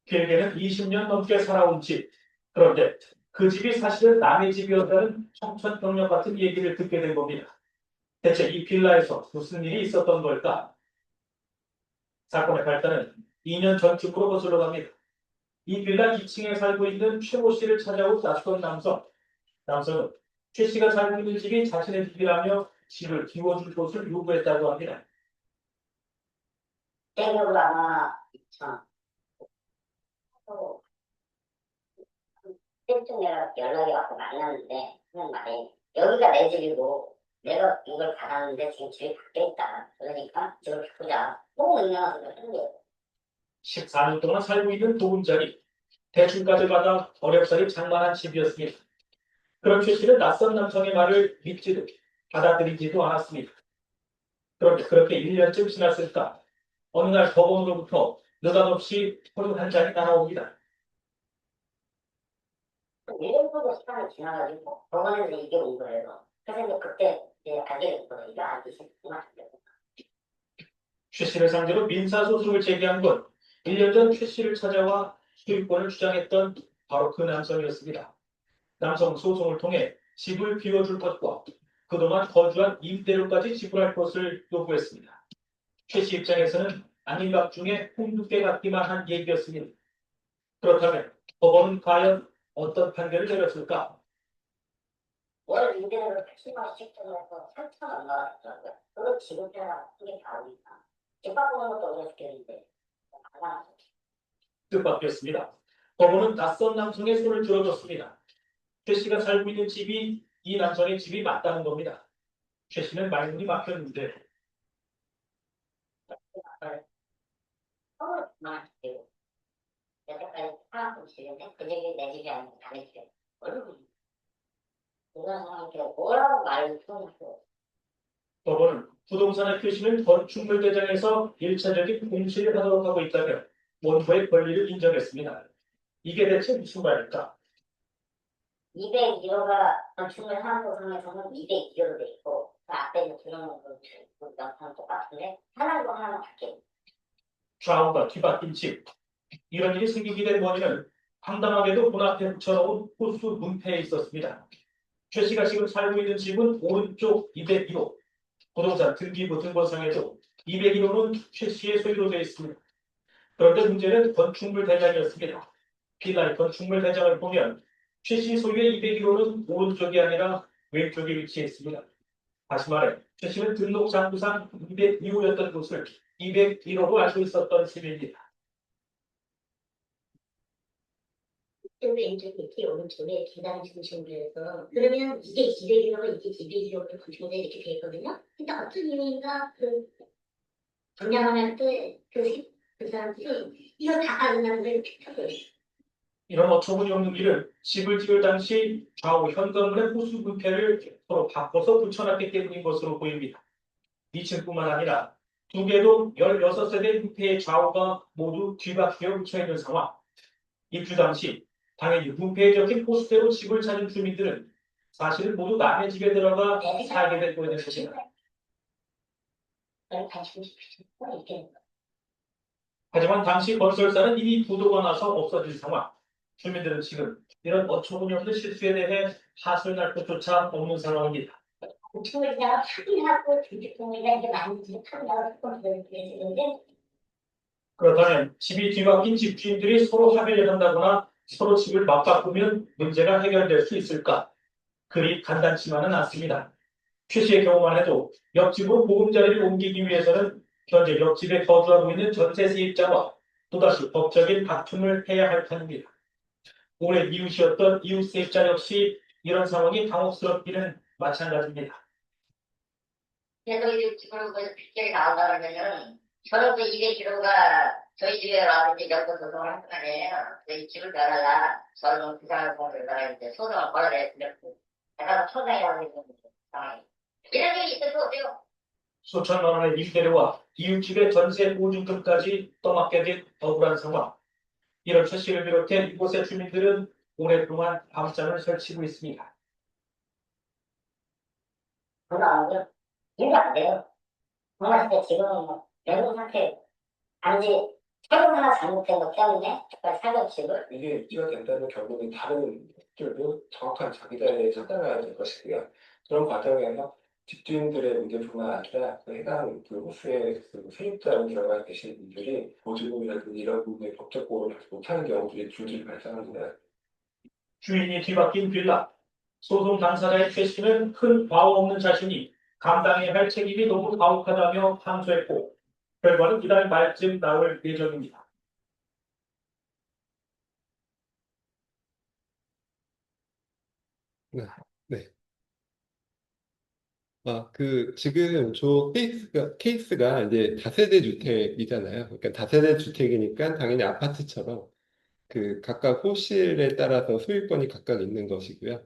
길게는 20년 넘게 살아온 집. 그런데 그 집이 사실은 남의 집이었다는 청천벽력 같은 얘기를 듣게 된 겁니다. 대체 이 빌라에서 무슨 일이 있었던 걸까? 사건의 발단은 2년 전쯤으로 거슬러 갑니다. 이 빌라 2층에 살고 있는 최모 씨를 찾아온 낯선 남성. 남성은 최 씨가 살고 있는 집이 자신의 집이라며 집을 비워줄 곳을 요구했다고 합니다. 개인적으로 아마 또 그때쯤 내가 연락이 와서 만났는데 그냥 말해 여기가 내 집이고 내가 이걸 받았는데 지금 집이 바뀌어 있다 그러니까 집을 바꾸자 너무 응명하는 거예요. 14년 동안 살고 있는 보금자리, 대출까지 받아 어렵사리 장만한 집이었습니다. 그런 최 씨는 낯선 남성의 말을 믿지도 받아들이지도 않았습니다. 그런데 그렇게 1년쯤 지났을까? 어느 날 법원으로부터 느닷없이 서류 한 장이 날아옵니다. 1년 정도 시간이 지나가지고 법원에서 이게 온 거예요. 그래서 이제 그때 이제 알게 된 거예요. 이거 안 되시구나. 최 씨를 상대로 민사소송을 제기한 건 1년 전 최 씨를 찾아와 소유권을 주장했던 바로 그 남성이었습니다. 남성 소송을 통해 집을 비워줄 것과 그동안 거주한 임대료까지 지불할 것을 요구했습니다. 최 씨 입장에서는 아닌 것 중에 홍두깨 같기만 한 얘기였습니다. 그렇다면 법원은 과연 어떤 판결을 내렸을까? 월 임대료를 80만원씩 정해서 3천 얼마가 됐더라고요. 그걸 지금 때랑 이게 다르니까. 집 바꾸는 것도 어려웠겠는데. 뜻밖이었습니다. 법원은 낯선 남성의 손을 들어줬습니다. 최 씨가 살고 있는 집이 이 남성의 집이 맞다는 겁니다. 최 씨는 말문이 막혔는데 서로 그만하세요. 여태까지 살았던 집인데 그 집이 내 집이 아니고 남의 집이야. 얼마나 그런 사람한테 뭐라고 말을 표현하고 법원은 부동산의 최 씨는 건축물 대장에서 1차적인 공시를 하도록 하고 있다며 원고의 권리를 인정했습니다. 이게 대체 무슨 말일까? 201호가 건축물 사무소상에서는 202호로 돼 있고 그 앞에 있는 들어놓은 그 영상은 똑같은데 하나로 하나만 바뀌어. 좌우가 뒤바뀐 집. 이런 일이 생기게 된 원인은 황당하게도 문 앞에 붙여놓은 호수 문패에 있었습니다. 최 씨가 지금 살고 있는 집은 오른쪽 202호, 부동산 등기부 등본상에도 201호는 최 씨의 소유로 되어 있습니다. 그런데 문제는 건축물 대장이었습니다. 빌라의 건축물 대장을 보면 최 씨 소유의 201호는 오른쪽이 아니라 왼쪽에 위치해 있습니다. 다시 말해 최 씨는 등록 장부상 202호였던 곳을 201호로 알고 있었던 셈입니다. 왼쪽에 이렇게 오른쪽에 계단을 중심으로 해서 그러면 이게 201호가 이게 202호로 건축물에 이렇게 돼 있거든요. 근데 어떤 이유인가 그 정량하면 그 사람들이 이거 다 빠진다는 걸 픽하고 있어. 이런 어처구니 없는 일을 집을 지을 당시 좌우 현관문의 호수 문패를 서로 바꿔서 붙여놨기 때문인 것으로 보입니다. 2층뿐만 아니라 두 개동 16세대 문패의 좌우가 모두 뒤바뀌어 붙여있는 상황. 입주 당시 당연히 문패에 적힌 포스대로 집을 찾은 주민들은 사실은 모두 남의 집에 들어가 살게 될 거라는 것입니다. 관심 싶으시고 이렇게 하지만 당시 건설사는 이미 부도가 나서 없어진 상황. 주민들은 지금 이런 어처구니 없는 실수에 대해 하소연할 것조차 없는 상황입니다. 우리가 확인하고 주주통일가 이게 맞는지 판단을 조금 그랬는데 그렇다면 집이 뒤바뀐 집주인들이 서로 합의를 한다거나 서로 집을 맞바꾸면 문제가 해결될 수 있을까? 그리 간단치만은 않습니다. 최 씨의 경우만 해도 옆집으로 보금자리를 옮기기 위해서는 현재 옆집에 거주하고 있는 전세 세입자와 또다시 법적인 다툼을 해야 할 판입니다. 오래 이웃이었던 이웃 세입자 역시 이런 상황이 당혹스럽기는 마찬가지입니다. 그래서 이제 지금 그 픽셀이 나온다 그러면은 저는 그 200kg가 저희 집에 와서 이제 연구 소송을 할 거 아니에요. 저희 집을 변하라. 저는 그 사람을 보내달라 했는데 소송을 걸어냈으면 내가 초상이라고 했는 상황이. 이런 일이 있을 수 없어요. 수천만 원의 임대료와 이웃집의 전세 보증금까지 떠맡게 된 억울한 상황. 이런 최 씨를 비롯해 이곳의 주민들은 오랫동안 밤잠을 설치고 있습니다. 그건 아니고요. 일도 안 돼요. 정말 근데 지금은 뭐 연금 상태 단지 철거 하나 잘못된 것 때문에 정말 살던 집을 이게 유지가 된다면 결국은 다른 것들도 정확한 자기들에 찾아가야 될 것이고요. 그런 과정에서 집주인들의 문제뿐만 아니라 그 해당 그 호수의 그 세입자로 들어가 계신 분들이 보증금이라든지 이런 부분에 법적 보호를 하지 못하는 경우들이 줄줄이 발생합니다. 주인이 뒤바뀐 빌라. 소송 당사자의 최 씨는 큰 과오 없는 자신이 감당해야 할 책임이 너무 가혹하다며 항소했고 결과는 이달 말쯤 나올 예정입니다. 네. 네. 지금 저 케이스가 이제 다세대 주택이잖아요. 그러니까 다세대 주택이니까 당연히 아파트처럼 그 각각 호실에 따라서 소유권이 각각 있는 것이고요.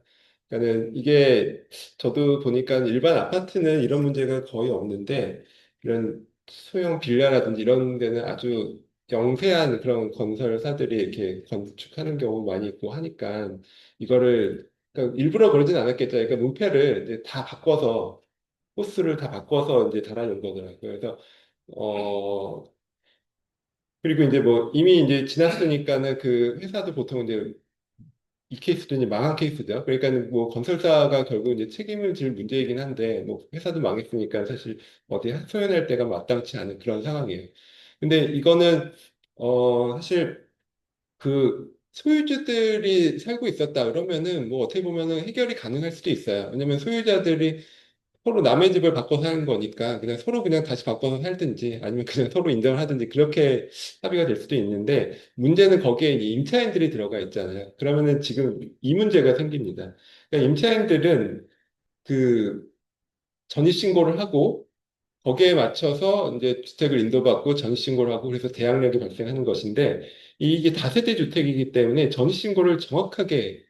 그러니까는 이게 저도 보니까 일반 아파트는 이런 문제가 거의 없는데 이런 소형 빌라라든지 이런 데는 아주 영세한 그런 건설사들이 이렇게 건축하는 경우 많이 있고 하니까 이거를 그러니까 일부러 그러진 않았겠죠. 그러니까 문패를 이제 다 바꿔서 호스를 다 바꿔서 이제 달아놓은 거더라고요. 그래서 어 그리고 이제 뭐 이미 이제 지났으니까는 그 회사도 보통 이제 이 케이스도 이제 망한 케이스죠. 그러니까 뭐 건설사가 결국 이제 책임을 질 문제이긴 한데 뭐 회사도 망했으니까 사실 어디 소연할 때가 마땅치 않은 그런 상황이에요. 근데 이거는 사실 그 소유주들이 살고 있었다 그러면은 뭐 어떻게 보면은 해결이 가능할 수도 있어요. 왜냐면 소유자들이 서로 남의 집을 바꿔서 사는 거니까 그냥 서로 그냥 다시 바꿔서 살든지 아니면 그냥 서로 인정을 하든지 그렇게 합의가 될 수도 있는데 문제는 거기에 이제 임차인들이 들어가 있잖아요. 그러면은 지금 이 문제가 생깁니다. 그러니까 임차인들은 그 전입신고를 하고 거기에 맞춰서 이제 주택을 인도받고 전입신고를 하고 그래서 대항력이 발생하는 것인데 이게 다세대 주택이기 때문에 전입신고를 정확하게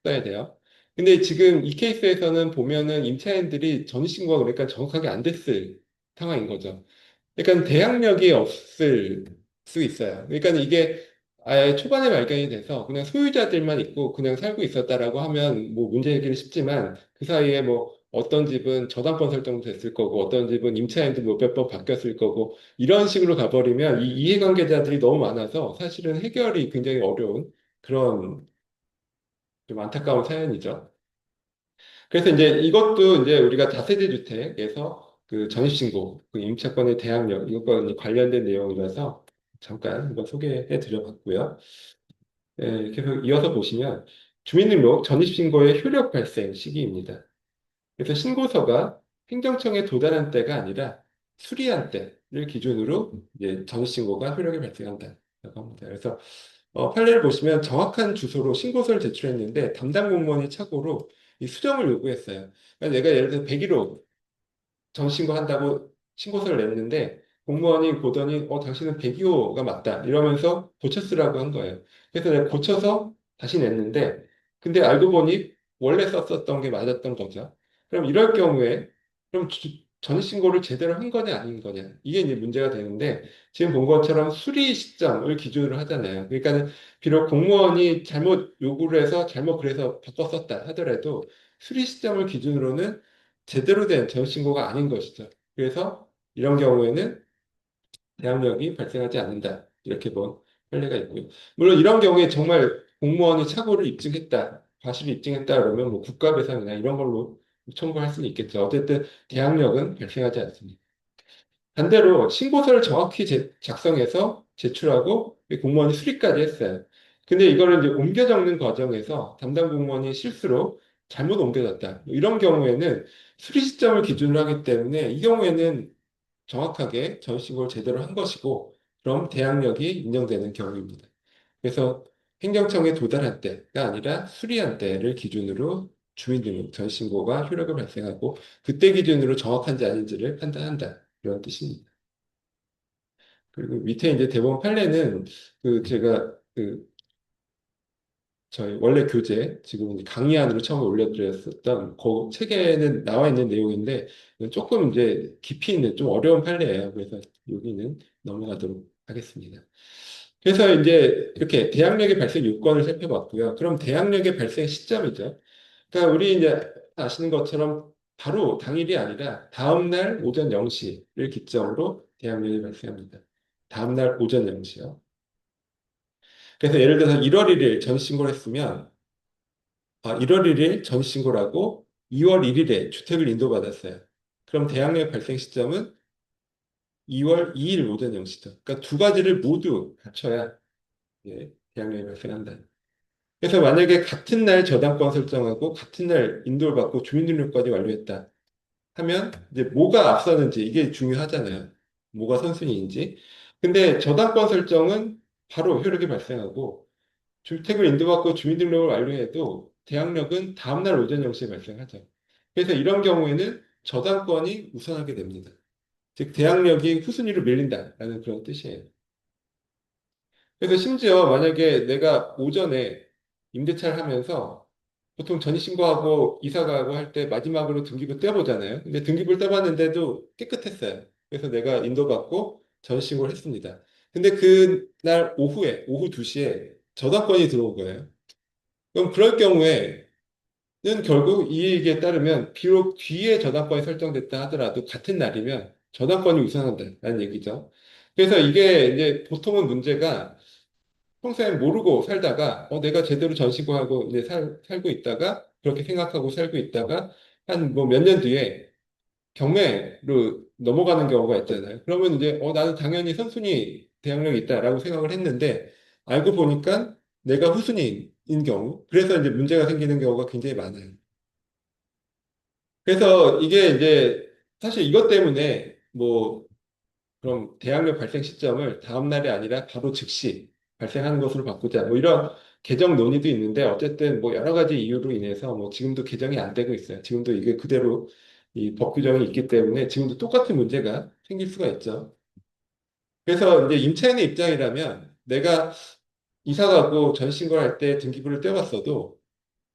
써야 돼요. 근데 지금 이 케이스에서는 보면은 임차인들이 전입신고가 그러니까 정확하게 안 됐을 상황인 거죠. 그러니까 대항력이 없을 수 있어요. 그러니까 이게 아예 초반에 발견이 돼서 그냥 소유자들만 있고 그냥 살고 있었다라고 하면 뭐 문제 해결이 쉽지만 그 사이에 뭐 어떤 집은 저당권 설정도 됐을 거고 어떤 집은 임차인도 몇백 번 바뀌었을 거고 이런 식으로 가버리면 이 이해관계자들이 너무 많아서 사실은 해결이 굉장히 어려운 그런 좀 안타까운 사연이죠. 그래서 이제 이것도 이제 우리가 다세대 주택에서 그 전입신고, 그 임차권의 대항력, 이것과 이제 관련된 내용이라서 잠깐 한번 소개해 드려 봤고요. 예, 계속 이어서 보시면 주민등록 전입신고의 효력 발생 시기입니다. 그래서 신고서가 행정청에 도달한 때가 아니라 수리한 때를 기준으로 이제 전입신고가 효력이 발생한다고 합니다. 그래서 판례를 보시면 정확한 주소로 신고서를 제출했는데 담당 공무원이 착오로 이 수정을 요구했어요. 그러니까 내가 예를 들어 101호 전신고한다고 신고서를 냈는데 공무원이 보더니 당신은 102호가 맞다 이러면서 고쳐 쓰라고 한 거예요. 그래서 내가 고쳐서 다시 냈는데 근데 알고 보니 원래 썼었던 게 맞았던 거죠. 그럼 이럴 경우에 그럼 전신고를 제대로 한 거냐 아닌 거냐 이게 이제 문제가 되는데 지금 본 것처럼 수리 시점을 기준으로 하잖아요. 그러니까 비록 공무원이 잘못 요구를 해서 잘못 그래서 바꿔 썼다 하더라도 수리 시점을 기준으로는 제대로 된 전신고가 아닌 것이죠. 그래서 이런 경우에는 대항력이 발생하지 않는다. 이렇게 본 판례가 있고요. 물론 이런 경우에 정말 공무원이 착오를 입증했다, 과실을 입증했다 그러면 뭐 국가배상이나 이런 걸로 청구할 수는 있겠죠. 어쨌든 대항력은 발생하지 않습니다. 반대로 신고서를 정확히 작성해서 제출하고 공무원이 수리까지 했어요. 근데 이거를 이제 옮겨 적는 과정에서 담당 공무원이 실수로 잘못 옮겨졌다. 이런 경우에는 수리 시점을 기준으로 하기 때문에 이 경우에는 정확하게 전신고를 제대로 한 것이고 그럼 대항력이 인정되는 경우입니다. 그래서 행정청에 도달한 때가 아니라 수리한 때를 기준으로 주민등록 전신고가 효력을 발생하고 그때 기준으로 정확한지 아닌지를 판단한다. 이런 뜻입니다. 그리고 밑에 이제 대법원 판례는 그 제가 그 저희 원래 교재 지금 이제 강의안으로 처음에 올려드렸었던 그 책에는 나와 있는 내용인데 이건 조금 이제 깊이 있는 좀 어려운 판례예요. 그래서 여기는 넘어가도록 하겠습니다. 그래서 이제 이렇게 대항력의 발생 요건을 살펴봤고요. 그럼 대항력의 발생 시점이죠. 그러니까 우리 이제 아시는 것처럼 바로 당일이 아니라 다음날 오전 0시를 기점으로 대항력이 발생합니다. 다음날 오전 0시요. 그래서 예를 들어서 1월 1일 전신고를 했으면 1월 1일 전신고라고 2월 1일에 주택을 인도받았어요. 그럼 대항력 발생 시점은 2월 2일 오전 0시죠. 그러니까 두 가지를 모두 갖춰야 대항력이 발생한다. 그래서 만약에 같은 날 저당권 설정하고 같은 날 인도를 받고 주민등록까지 완료했다 하면 이제 뭐가 앞서는지 이게 중요하잖아요. 뭐가 선순위인지. 근데 저당권 설정은 바로 효력이 발생하고 주택을 인도받고 주민등록을 완료해도 대항력은 다음날 오전 0시에 발생하죠. 그래서 이런 경우에는 저당권이 우선하게 됩니다. 즉 대항력이 후순위로 밀린다라는 그런 뜻이에요. 그래서 심지어 만약에 내가 오전에 임대차를 하면서 보통 전입신고하고 이사가고 할 때 마지막으로 등기부 떼보잖아요. 근데 등기부를 떼봤는데도 깨끗했어요. 그래서 내가 인도받고 전입신고를 했습니다. 근데 그날 오후에, 오후 2시에 저당권이 들어온 거예요. 그럼 그럴 경우에는 결국 이 얘기에 따르면 비록 뒤에 저당권이 설정됐다 하더라도 같은 날이면 저당권이 우선한다는 얘기죠. 그래서 이게 이제 보통은 문제가 평소에 모르고 살다가 내가 제대로 전시고하고 이제 살고 있다가 그렇게 생각하고 살고 있다가 한 뭐 몇 년 뒤에 경매로 넘어가는 경우가 있잖아요. 그러면 이제 나는 당연히 선순위 대항력이 있다라고 생각을 했는데 알고 보니까 내가 후순위인 경우 그래서 이제 문제가 생기는 경우가 굉장히 많아요. 그래서 이게 이제 사실 이것 때문에 뭐 그럼 대학력 발생 시점을 다음 날이 아니라 바로 즉시 발생하는 것으로 바꾸자. 뭐 이런 개정 논의도 있는데 어쨌든 뭐 여러 가지 이유로 인해서 뭐 지금도 개정이 안 되고 있어요. 지금도 이게 그대로 이 법 규정이 있기 때문에 지금도 똑같은 문제가 생길 수가 있죠. 그래서 이제 임차인의 입장이라면 내가 이사 가고 전신고를 할 때 등기부를 떼왔어도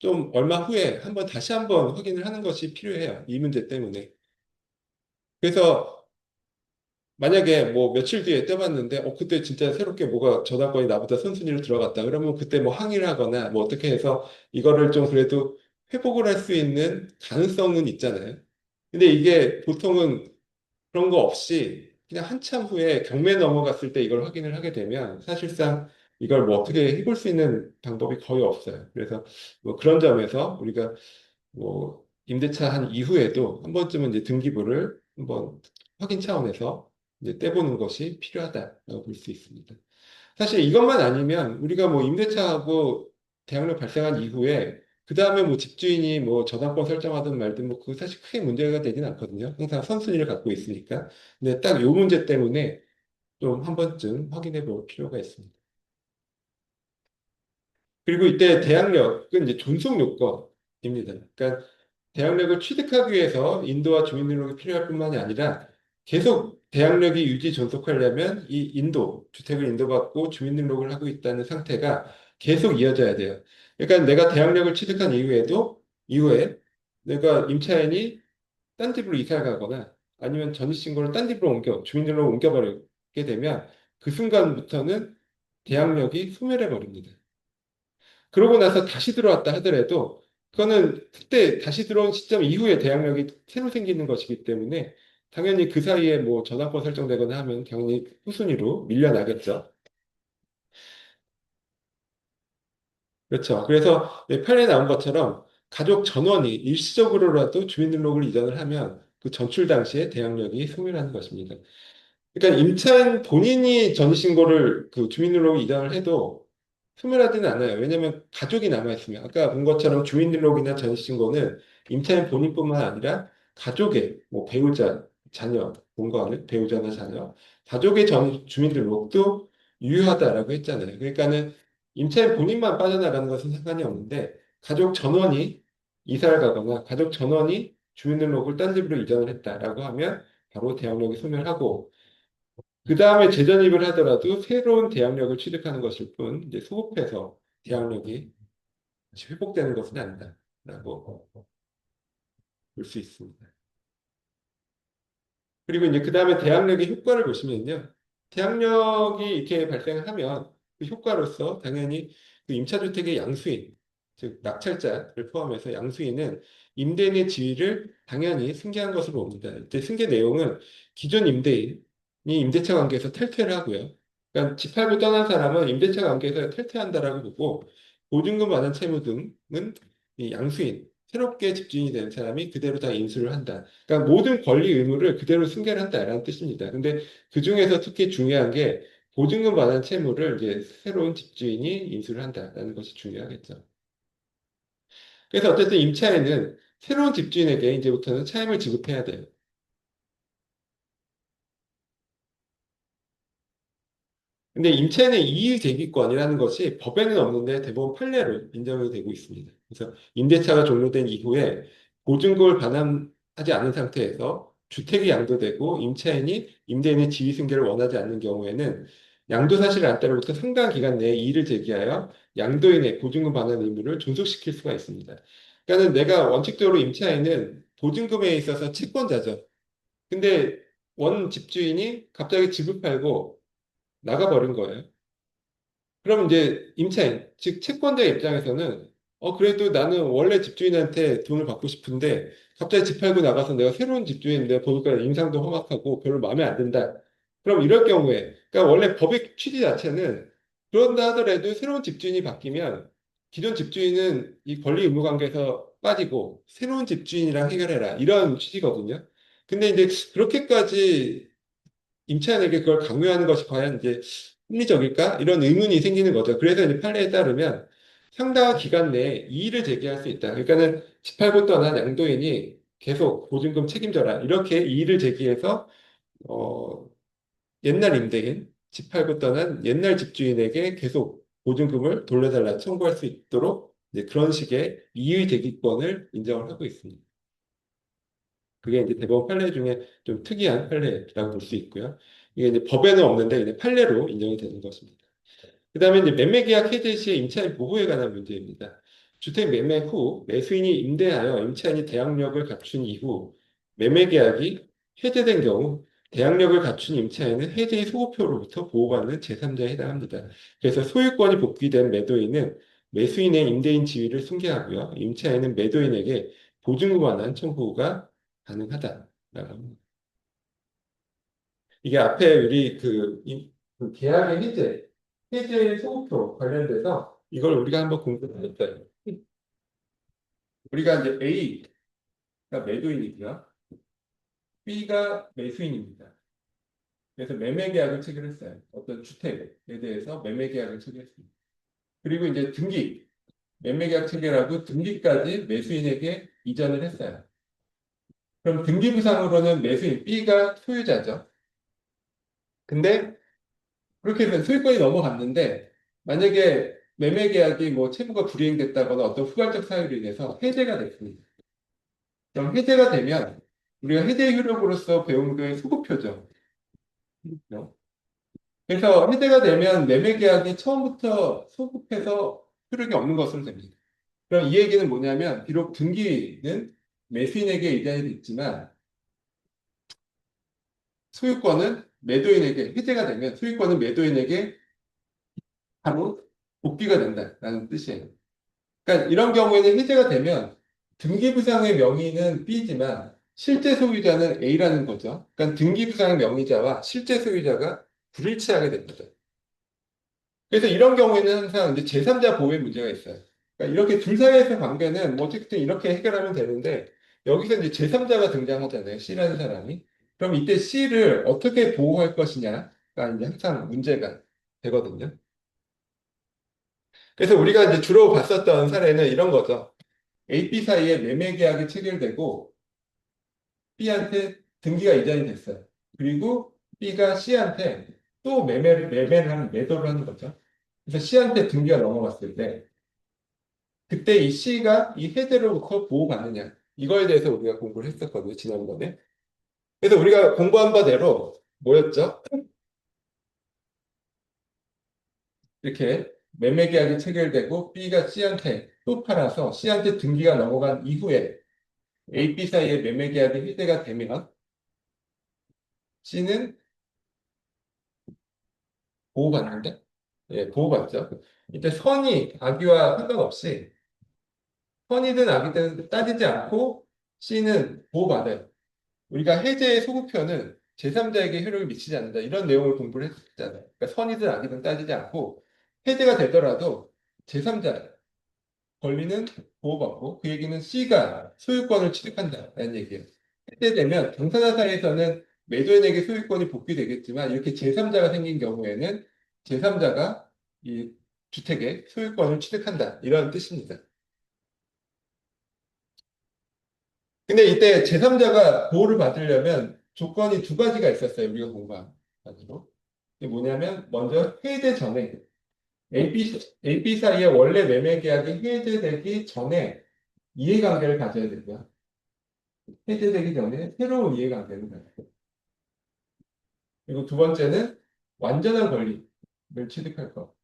좀 얼마 후에 다시 한번 확인을 하는 것이 필요해요. 이 문제 때문에. 그래서 만약에 뭐 며칠 뒤에 떼봤는데, 그때 진짜 새롭게 뭐가 저작권이 나보다 선순위로 들어갔다. 그러면 그때 뭐 항의를 하거나 뭐 어떻게 해서 이거를 좀 그래도 회복을 할 수 있는 가능성은 있잖아요. 근데 이게 보통은 그런 거 없이 그냥 한참 후에 경매 넘어갔을 때 이걸 확인을 하게 되면 사실상 이걸 뭐 어떻게 해볼 수 있는 방법이 거의 없어요. 그래서 뭐 그런 점에서 우리가 뭐 임대차 한 이후에도 한 번쯤은 이제 등기부를 한번 확인 차원에서 이제 떼보는 것이 필요하다고 볼 수 있습니다. 사실 이것만 아니면 우리가 뭐 임대차하고 대학로 발생한 이후에 그 다음에 뭐 집주인이 뭐 저당권 설정하든 말든 뭐 그거 사실 크게 문제가 되진 않거든요. 항상 선순위를 갖고 있으니까. 근데 딱 요 문제 때문에 좀 한 번쯤 확인해 볼 필요가 있습니다. 그리고 이때 대항력은 이제 존속 요건입니다. 그러니까 대항력을 취득하기 위해서 인도와 주민등록이 필요할 뿐만이 아니라 계속 대항력이 유지 존속하려면 이 주택을 인도받고 주민등록을 하고 있다는 상태가 계속 이어져야 돼요. 그러니까 내가 대항력을 취득한 이후에 내가 임차인이 딴 집으로 이사를 가거나 아니면 전입신고를 딴 집으로 주민등록을 옮겨버리게 되면 그 순간부터는 대항력이 소멸해 버립니다. 그러고 나서 다시 들어왔다 하더라도 그거는 그때 다시 들어온 시점 이후에 대항력이 새로 생기는 것이기 때문에 당연히 그 사이에 뭐 저당권 설정되거나 하면 당연히 후순위로 밀려나겠죠. 그렇죠. 그래서 판례에 나온 것처럼 가족 전원이 일시적으로라도 주민등록을 이전을 하면 그 전출 당시에 대항력이 소멸하는 것입니다. 그러니까 임차인 본인이 전입신고를 그 주민등록 이전을 해도 소멸하지는 않아요. 왜냐하면 가족이 남아있으면 아까 본 것처럼 주민등록이나 전입신고는 임차인 본인뿐만 아니라 가족의 뭐 배우자, 자녀, 본거하는 배우자나 자녀, 가족의 주민등록도 유효하다라고 했잖아요. 그러니까는 임차인 본인만 빠져나가는 것은 상관이 없는데 가족 전원이 이사를 가거나 가족 전원이 주민등록을 딴 집으로 이전을 했다라고 하면 바로 대항력이 소멸하고 그 다음에 재전입을 하더라도 새로운 대항력을 취득하는 것일 뿐, 이제 소급해서 대항력이 다시 회복되는 것은 아니다라고 볼 수 있습니다. 그리고 이제 그 다음에 대항력의 효과를 보시면요. 대항력이 이렇게 발생하면 그 효과로서 당연히 그 임차주택의 양수인, 즉 낙찰자를 포함해서 양수인은 임대인의 지위를 당연히 승계한 것으로 봅니다. 이때 승계 내용은 기존 임대인이 임대차 관계에서 탈퇴를 하고요. 그러니까 집 팔고 떠난 사람은 임대차 관계에서 탈퇴한다라고 보고 보증금 반환 채무 등은 이 양수인, 새롭게 집주인이 된 사람이 그대로 다 인수를 한다. 그러니까 모든 권리 의무를 그대로 승계를 한다라는 뜻입니다. 근데 그 중에서 특히 중요한 게 보증금 반환 채무를 이제 새로운 집주인이 인수를 한다라는 것이 중요하겠죠. 그래서 어쨌든 임차인은 새로운 집주인에게 이제부터는 차임을 지급해야 돼요. 근데 임차인의 이의제기권이라는 것이 법에는 없는데 대부분 판례로 인정이 되고 있습니다. 그래서 임대차가 종료된 이후에 보증금을 반환하지 않은 상태에서 주택이 양도되고 임차인이 임대인의 지위승계를 원하지 않는 경우에는 양도 사실을 안 따로부터 상당한 기간 내에 이의를 제기하여 양도인의 보증금 반환 의무를 존속시킬 수가 있습니다. 그러니까 내가 원칙적으로 임차인은 보증금에 있어서 채권자죠. 근데 원 집주인이 갑자기 집을 팔고 나가버린 거예요. 그럼 이제 임차인, 즉 채권자 입장에서는 그래도 나는 원래 집주인한테 돈을 받고 싶은데 갑자기 집 팔고 나가서 내가 새로운 집주인인데 보니까 인상도 험악하고 별로 마음에 안 든다. 그럼 이럴 경우에 그러니까 원래 법의 취지 자체는 그런다 하더라도 새로운 집주인이 바뀌면 기존 집주인은 이 권리 의무 관계에서 빠지고 새로운 집주인이랑 해결해라 이런 취지거든요. 근데 이제 그렇게까지 임차인에게 그걸 강요하는 것이 과연 이제 합리적일까? 이런 의문이 생기는 거죠. 그래서 이제 판례에 따르면 상당한 기간 내에 이의를 제기할 수 있다. 그러니까는 집 팔고 떠난 양도인이 계속 보증금 책임져라. 이렇게 이의를 제기해서 어, 옛날 임대인, 집 팔고 떠난 옛날 집주인에게 계속 보증금을 돌려달라 청구할 수 있도록 이제 그런 식의 이의 제기권을 인정을 하고 있습니다. 그게 이제 대법원 판례 중에 좀 특이한 판례라고 볼 수 있고요. 이게 이제 법에는 없는데 이제 판례로 인정이 되는 것입니다. 그 다음에 이제 매매계약 해제 시의 임차인 보호에 관한 문제입니다. 주택 매매 후 매수인이 임대하여 임차인이 대항력을 갖춘 이후 매매계약이 해제된 경우 대항력을 갖춘 임차인은 해제의 소급표로부터 보호받는 제3자에 해당합니다. 그래서 소유권이 복귀된 매도인은 매수인의 임대인 지위를 승계하고요. 임차인은 매도인에게 보증금 완화 청구가 가능하다라고 합니다. 이게 앞에 우리 그 계약의 해제 소급표 관련돼서 이걸 우리가 한번 공부했어요. 우리가 이제 A가 매도인이고요. B가 매수인입니다. 그래서 매매 계약을 체결했어요. 어떤 주택에 대해서 매매 계약을 체결했습니다. 그리고 이제 매매 계약 체결하고 등기까지 매수인에게 이전을 했어요. 그럼 등기부상으로는 매수인 B가 소유자죠. 근데 그렇게 되면 소유권이 넘어갔는데 만약에 매매 계약이 뭐 채무가 불이행됐다거나 어떤 후발적 사유로 인해서 해제가 됐습니다. 그럼 해제가 되면 우리가 해제 효력으로서 배운 게 소급표죠. 그렇죠? 그래서 해제가 되면 매매 계약이 처음부터 소급해서 효력이 없는 것으로 됩니다. 그럼 이 얘기는 뭐냐면 비록 등기는 매수인에게 이전이 됐지만 소유권은 매도인에게 해제가 되면 소유권은 매도인에게 바로 복귀가 된다라는 뜻이에요. 그러니까 이런 경우에는 해제가 되면 등기부상의 명의는 B지만 실제 소유자는 A라는 거죠. 그러니까 등기부상의 명의자와 실제 소유자가 불일치하게 됩니다. 그래서 이런 경우에는 항상 이제 제3자 보호의 문제가 있어요. 그러니까 이렇게 둘 사이에서 관계는 뭐 어쨌든 이렇게 해결하면 되는데 여기서 이제 제3자가 등장하잖아요. C라는 사람이. 그럼 이때 C를 어떻게 보호할 것이냐가 이제 항상 문제가 되거든요. 그래서 우리가 이제 주로 봤었던 사례는 이런 거죠. A, B 사이에 매매 계약이 체결되고 B한테 등기가 이전이 됐어요. 그리고 B가 C한테 또 매매를 하는, 매도를 하는 거죠. 그래서 C한테 등기가 넘어갔을 때 그때 이 C가 이 해제로부터 보호받느냐 이거에 대해서 우리가 공부를 했었거든요. 지난번에. 그래서 우리가 공부한 바대로 뭐였죠? 이렇게 매매 계약이 체결되고 B가 C한테 또 팔아서 C한테 등기가 넘어간 이후에 A, B 사이에 매매 계약이 해제가 되면 C는 보호받는데? 예, 보호받죠. 이때 선의, 악의와 상관없이 선이든 악이든 따지지 않고 C는 보호받아요. 우리가 해제의 소급표는 제3자에게 효력을 미치지 않는다. 이런 내용을 공부를 했잖아요. 그러니까 선이든 악이든 따지지 않고 해제가 되더라도 제3자 권리는 보호받고 그 얘기는 C가 소유권을 취득한다는 얘기예요. 해제되면 당사자 사이에서는 매도인에게 소유권이 복귀되겠지만 이렇게 제3자가 생긴 경우에는 제3자가 이 주택의 소유권을 취득한다. 이런 뜻입니다. 근데 이때 제3자가 보호를 받으려면 조건이 두 가지가 있었어요. 우리가 공부한 가지로. 이게 뭐냐면 먼저 해제 전에 AB 사이의 원래 매매 계약이 해제되기 전에 이해관계를 가져야 되고요. 해제되기 전에 새로운 이해관계를 가져요. 그리고 두 번째는 완전한 권리를 취득할 것.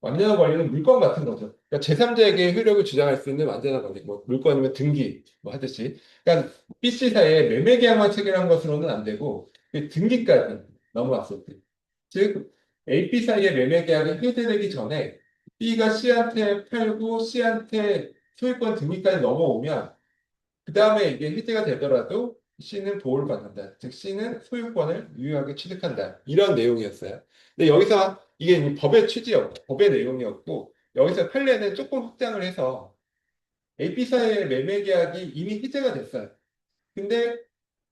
완전한 권리는 물건 같은 거죠. 그러니까 제3자에게 효력을 주장할 수 있는 완전한 권리, 뭐 물건이면 등기, 뭐 하듯이. 그러니까 BC 사이에 매매 계약만 체결한 것으로는 안 되고 그 등기까지 넘어왔을 때, 즉 AP 사이에 매매 계약이 해제되기 전에 B가 C한테 팔고 C한테 소유권 등기까지 넘어오면 그 다음에 이게 해제가 되더라도 C는 보호를 받는다. 즉 C는 소유권을 유효하게 취득한다. 이런 내용이었어요. 근데 여기서 이게 이 법의 취지였고 법의 내용이었고 여기서 판례는 조금 확장을 해서 AP사의 매매 계약이 이미 해제가 됐어요. 근데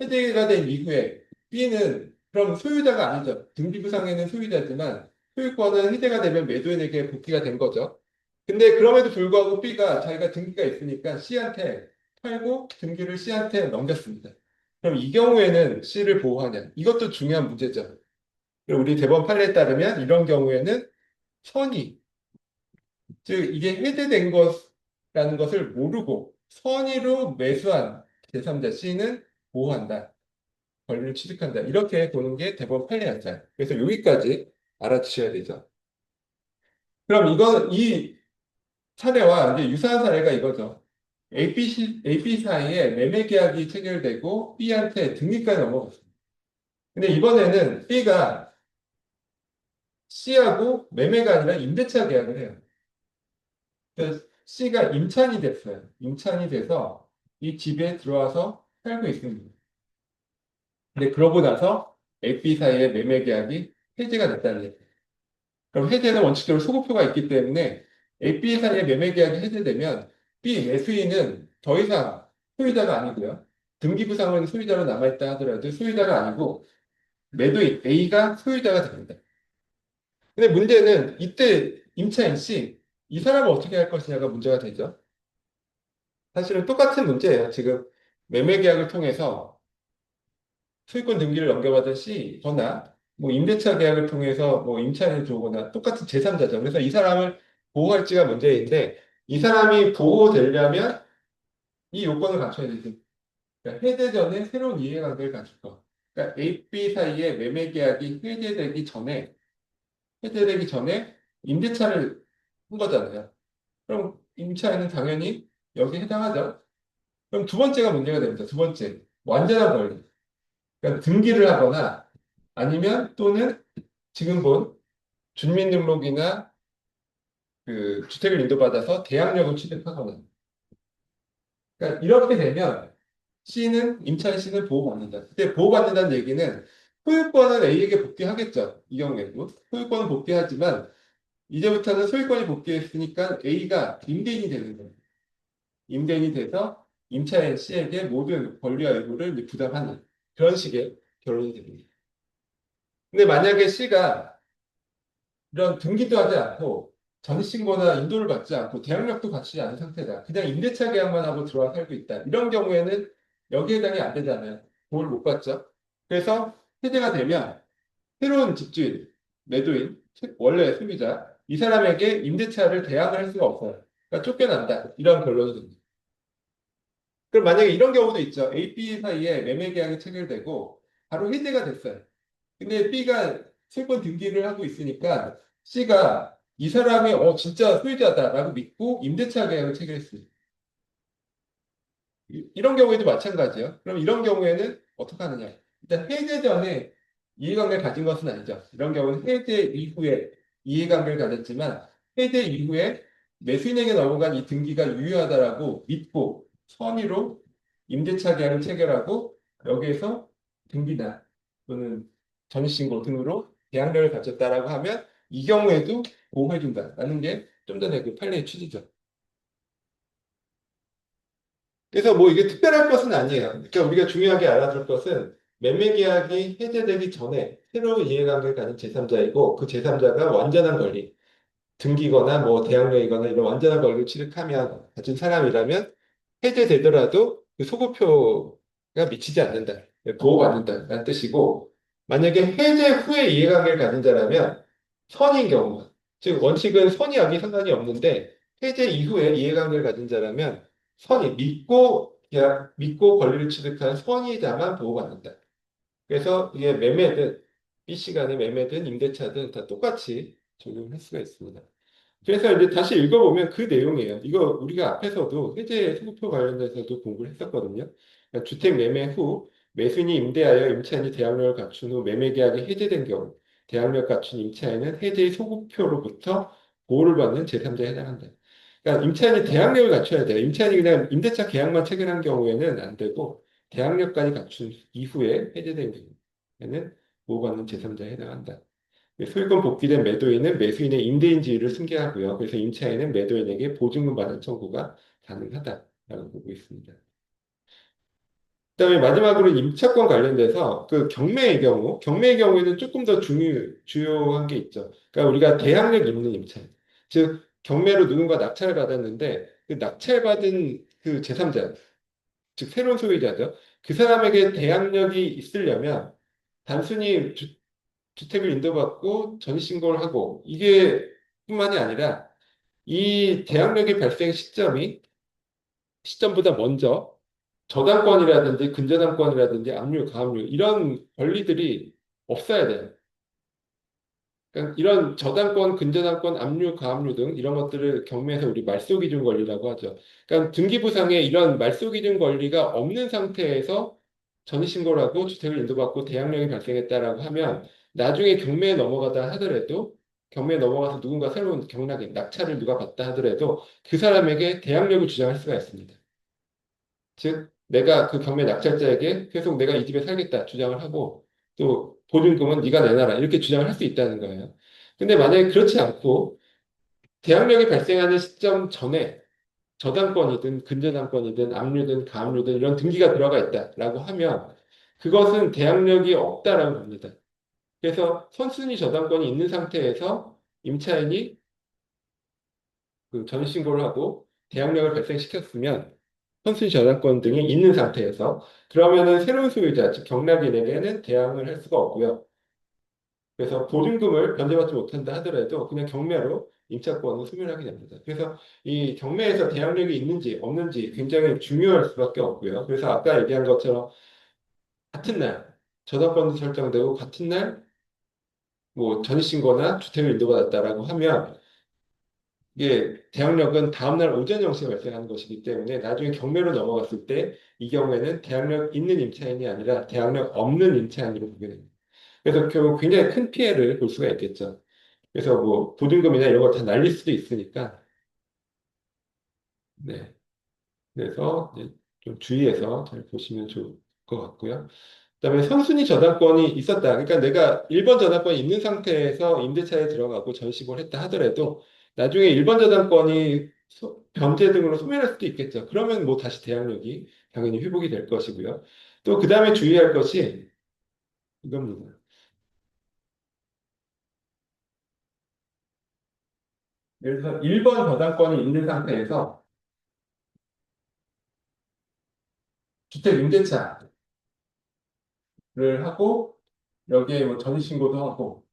해제가 된 이후에 B는 그럼 소유자가 아니죠. 등기부상에는 소유자지만 소유권은 해제가 되면 매도인에게 복귀가 된 거죠. 근데 그럼에도 불구하고 B가 자기가 등기가 있으니까 C한테 팔고 등기를 C한테 넘겼습니다. 그럼 이 경우에는 C를 보호하냐? 이것도 중요한 문제죠. 그리고 우리 대법 판례에 따르면 이런 경우에는 선의, 즉 이게 해제된 것라는 것을 모르고 선의로 매수한 제3자 C는 보호한다. 권리를 취득한다. 이렇게 보는 게 대법 판례였잖아요. 그래서 여기까지 알아두셔야 되죠. 그럼 이 사례와 이제 유사한 사례가 이거죠. AB 사이에 매매 계약이 체결되고 B한테 등기까지 넘어갔습니다. 근데 이번에는 B가 C하고 매매가 아니라 임대차 계약을 해요. 그래서 C가 임차인이 됐어요. 임차인이 돼서 이 집에 들어와서 살고 있습니다. 근데 그러고 나서 AB 사이에 매매 계약이 해지가 됐다는 얘기예요. 그럼 해제는 원칙적으로 소급표가 있기 때문에 A, B 사이의 매매 계약이 해제되면 B 매수인은 더 이상 소유자가 아니고요. 등기부상은 소유자로 남아있다 하더라도 소유자가 아니고 매도인 A가 소유자가 됩니다. 근데 문제는 이때 임차인 C, 이 사람을 어떻게 할 것이냐가 문제가 되죠. 사실은 똑같은 문제예요. 지금 매매 계약을 통해서 소유권 등기를 넘겨받은 C거나 뭐 임대차 계약을 통해서 뭐 임차인을 주거나 똑같은 제3자죠. 그래서 이 사람을 보호할지가 문제인데 이 사람이 보호되려면 이 요건을 갖춰야 되죠. 그러니까 해제 전에 새로운 이해관계를 갖출 거. 그러니까 A, B 사이에 매매 계약이 해제되기 전에 임대차를 한 거잖아요. 그럼 임차인은 당연히 여기에 해당하죠. 그럼 두 번째가 문제가 됩니다. 두 번째, 완전한 권리. 그러니까 등기를 하거나 아니면 또는 지금 본 주민등록이나 그 주택을 인도받아서 대항력을 취득하거나. 그러니까 이렇게 되면 C는 임차인 C는 보호받는다. 근데 보호받는다는 얘기는 소유권은 A에게 복귀하겠죠. 이 경우에도 소유권은 복귀하지만 이제부터는 소유권이 복귀했으니까 A가 임대인이 되는 거예요. 임대인이 돼서 임차인 C에게 모든 권리와 의무를 이제 부담하는 그런 식의 결론이 됩니다. 근데 만약에 C가 이런 등기도 하지 않고 전입신고나 인도를 받지 않고 대항력도 갖추지 않은 상태다. 그냥 임대차 계약만 하고 들어와 살고 있다. 이런 경우에는 여기에 해당이 안 되잖아요. 보호를 못 받죠. 그래서 해제가 되면 새로운 집주인, 매도인, 원래 소비자 이 사람에게 임대차를 대항을 할 수가 없어요. 그러니까 쫓겨난다. 이런 결론이 됩니다. 그럼 만약에 이런 경우도 있죠. A, B 사이에 매매 계약이 체결되고 바로 해제가 됐어요. 근데 B가 채권 등기를 하고 있으니까 C가 이 사람이 진짜 소유자다라고 믿고 임대차 계약을 체결했습니다. 이런 경우에도 마찬가지예요. 그럼 이런 경우에는 어떻게 하느냐? 일단 해제 전에 이해관계를 가진 것은 아니죠. 이런 경우는 해제 이후에 이해관계를 가졌지만 해제 이후에 매수인에게 넘어간 이 등기가 유효하다라고 믿고 선의로 임대차 계약을 체결하고 여기에서 등기나 또는 전입신고 등으로 대항력을 가졌다라고 하면 이 경우에도 보호해준다라는 게 좀 전에 그 판례의 취지죠. 그래서 뭐 이게 특별할 것은 아니에요. 그러니까 우리가 중요하게 알아둘 것은 매매 계약이 해제되기 전에 새로운 이해관계를 가진 제3자이고 그 제3자가 완전한 권리, 등기거나 뭐 대항력이거나 이런 완전한 권리를 취득하면 가진 사람이라면 해제되더라도 그 소급표가 미치지 않는다. 보호받는다는 뜻이고 만약에 해제 후에 이해관계를 가진 자라면 선인 경우, 즉 원칙은 선의하기 상관이 없는데 해제 이후에 이해관계를 가진 자라면 믿고 권리를 취득한 선의자만 보호받는다. 그래서 이게 매매든 B씨 간의 매매든 임대차든 다 똑같이 적용할 수가 있습니다. 그래서 이제 다시 읽어보면 그 내용이에요. 이거 우리가 앞에서도 해제 소급표 관련돼서도 공부를 했었거든요. 그러니까 주택 매매 후 매수인이 임대하여 임차인이 대항력을 갖춘 후 매매 계약이 해제된 경우 대항력 갖춘 임차인은 해제의 소급표로부터 보호를 받는 제3자에 해당한다. 그러니까 임차인이 대항력을 갖춰야 돼요. 임차인이 그냥 임대차 계약만 체결한 경우에는 안 되고 대항력까지 갖춘 이후에 해제된 경우에는 보호받는 제3자에 해당한다. 소유권 복귀된 매도인은 매수인의 임대인 지위를 승계하고요. 그래서 임차인은 매도인에게 보증금 반환 청구가 가능하다라고 보고 있습니다. 그다음에 마지막으로 임차권 관련돼서 그 경매의 경우에는 조금 더 주요한 게 있죠. 그러니까 우리가 대항력 있는 임차인, 즉 경매로 누군가 낙찰을 받았는데 그 낙찰받은 그 제3자, 즉 새로운 소유자죠. 그 사람에게 대항력이 있으려면 단순히 주택을 인도받고 전입신고를 하고 이게 뿐만이 아니라 이 대항력의 발생 시점보다 먼저 저당권이라든지 근저당권이라든지 압류, 가압류 이런 권리들이 없어야 돼요. 그러니까 이런 저당권, 근저당권, 압류, 가압류 등 이런 것들을 경매에서 우리 말소기준 권리라고 하죠. 그러니까 등기부상에 이런 말소기준 권리가 없는 상태에서 전입신고를 하고 주택을 인도받고 대항력이 발생했다라고 하면 나중에 경매에 넘어가다 하더라도 경매에 넘어가서 누군가 새로운 경락에 낙찰을 누가 받다 하더라도 그 사람에게 대항력을 주장할 수가 있습니다. 즉, 내가 그 경매 낙찰자에게 계속 내가 이 집에 살겠다 주장을 하고 또 보증금은 네가 내놔라 이렇게 주장을 할 수 있다는 거예요. 근데 만약에 그렇지 않고 대항력이 발생하는 시점 전에 저당권이든 근저당권이든 압류든 가압류든 이런 등기가 들어가 있다라고 하면 그것은 대항력이 없다라고 봅니다. 그래서 선순위 저당권이 있는 상태에서 임차인이 그 전입신고를 하고 대항력을 발생시켰으면 선순위 저당권 등이 있는 상태에서 그러면은 새로운 소유자, 즉 경락인에게는 대항을 할 수가 없고요. 그래서 보증금을 변제받지 못한다 하더라도 그냥 경매로 임차권을 소멸하게 됩니다. 그래서 이 경매에서 대항력이 있는지 없는지 굉장히 중요할 수밖에 없고요. 그래서 아까 얘기한 것처럼 같은 날 저당권도 설정되고 같은 날 뭐 전입신고나 주택을 인도받았다라고 하면 이게 대항력은 다음날 오전 0시에 발생하는 것이기 때문에 나중에 경매로 넘어갔을 때 이 경우에는 대항력 있는 임차인이 아니라 대항력 없는 임차인으로 보게 됩니다. 그래서 결국 굉장히 큰 피해를 볼 수가 있겠죠. 그래서 뭐 보증금이나 이런 거 다 날릴 수도 있으니까 네. 그래서 이제 좀 주의해서 잘 보시면 좋을 것 같고요. 그다음에 선순위 저당권이 있었다. 그러니까 내가 1번 저당권이 있는 상태에서 임대차에 들어가고 전시를 했다 하더라도 나중에 1번 저당권이 변제 등으로 소멸할 수도 있겠죠. 그러면 뭐 다시 대항력이 당연히 회복이 될 것이고요. 또 그다음에 주의할 것이 이겁니다. 예를 들어서 1번 저당권이 있는 상태에서 주택 임대차를 하고 여기에 뭐 전입신고도 하고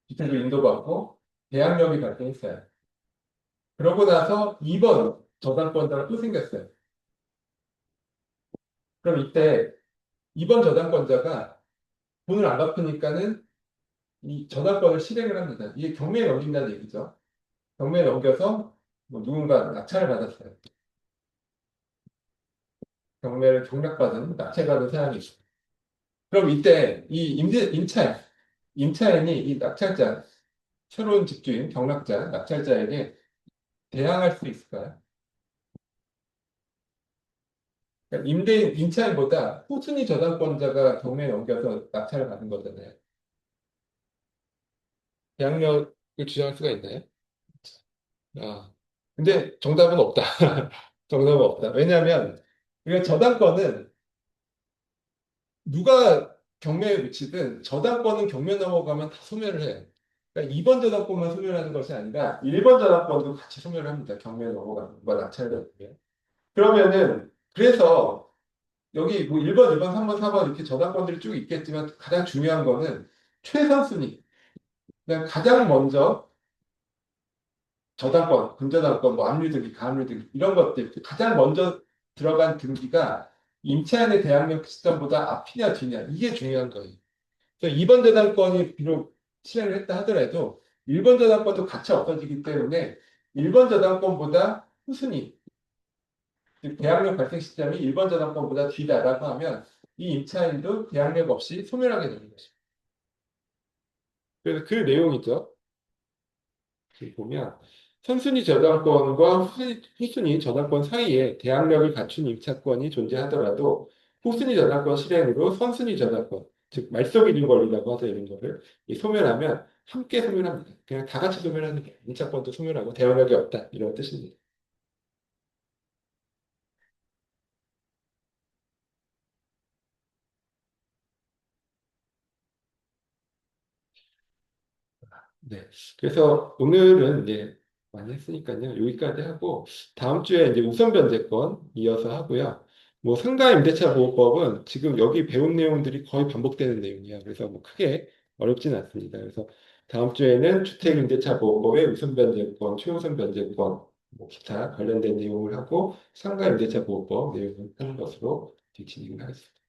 주택을 인도받고 대항력이 발생했어요. 그러고 나서 2번 저당권자가 또 생겼어요. 그럼 이때 2번 저당권자가 돈을 안 갚으니까는 이 저당권을 실행을 합니다. 이게 경매에 넘긴다는 얘기죠. 경매에 넘겨서 뭐 누군가 낙찰을 받았어요. 경매를 경락받은 낙찰받은 사람이 있어요. 그럼 이때 이 임차인이 이 낙찰자, 새로운 집주인, 경락자, 낙찰자에게 대항할 수 있을까요? 그러니까 임차인보다 후순위 저당권자가 경매에 넘겨서 낙찰을 받은 거잖아요. 대항력을 주장할 수가 있나요? 아, 근데 정답은 없다. 정답은 없다. 왜냐하면 우리가 저당권은 누가 경매에 붙이든 저당권은 경매 넘어가면 다 소멸을 해요. 그러니까 2번 저당권만 소멸하는 것이 아니라 1번 저당권도 같이 소멸을 합니다. 경매에 넘어가면 누가 낙찰을 받으면. 그러면은 그래서 여기 뭐 1번, 2번, 3번, 4번 이렇게 저당권들이 쭉 있겠지만 가장 중요한 거는 최선순위. 그냥 가장 먼저 저당권, 근저당권, 뭐 압류등기, 가압류등기 이런 것들 가장 먼저 들어간 등기가 임차인의 대항력 시점보다 앞이냐 뒤냐 이게 중요한 거예요. 그래서 2번 저당권이 비록 실행을 했다 하더라도 1번 저당권도 같이 없어지기 때문에 1번 저당권보다 후순위, 즉 대항력 발생 시점이 1번 저당권보다 뒤다라고 하면 이 임차인도 대항력 없이 소멸하게 되는 것입니다. 그래서 그 내용이죠. 지금 보면 선순위 저당권과 후순위 저당권 사이에 대항력을 갖춘 임차권이 존재하더라도 후순위 저당권 실행으로 선순위 저당권, 즉 말소기준 권리라고 하죠. 이런 거를 소멸하면 함께 소멸합니다. 그냥 다 같이 소멸하는 거예요. 임차권도 소멸하고 대항력이 없다 이런 뜻입니다. 네. 그래서 오늘은 이제 많이 했으니까요. 여기까지 하고 다음 주에 이제 우선 변제권 이어서 하고요. 뭐 상가 임대차 보호법은 지금 여기 배운 내용들이 거의 반복되는 내용이야. 그래서 뭐 크게 어렵진 않습니다. 그래서 다음 주에는 주택 임대차 보호법의 우선 변제권, 최우선 변제권, 뭐 기타 관련된 내용을 하고 상가 임대차 보호법 내용을 하는 것으로 진행을 하겠습니다.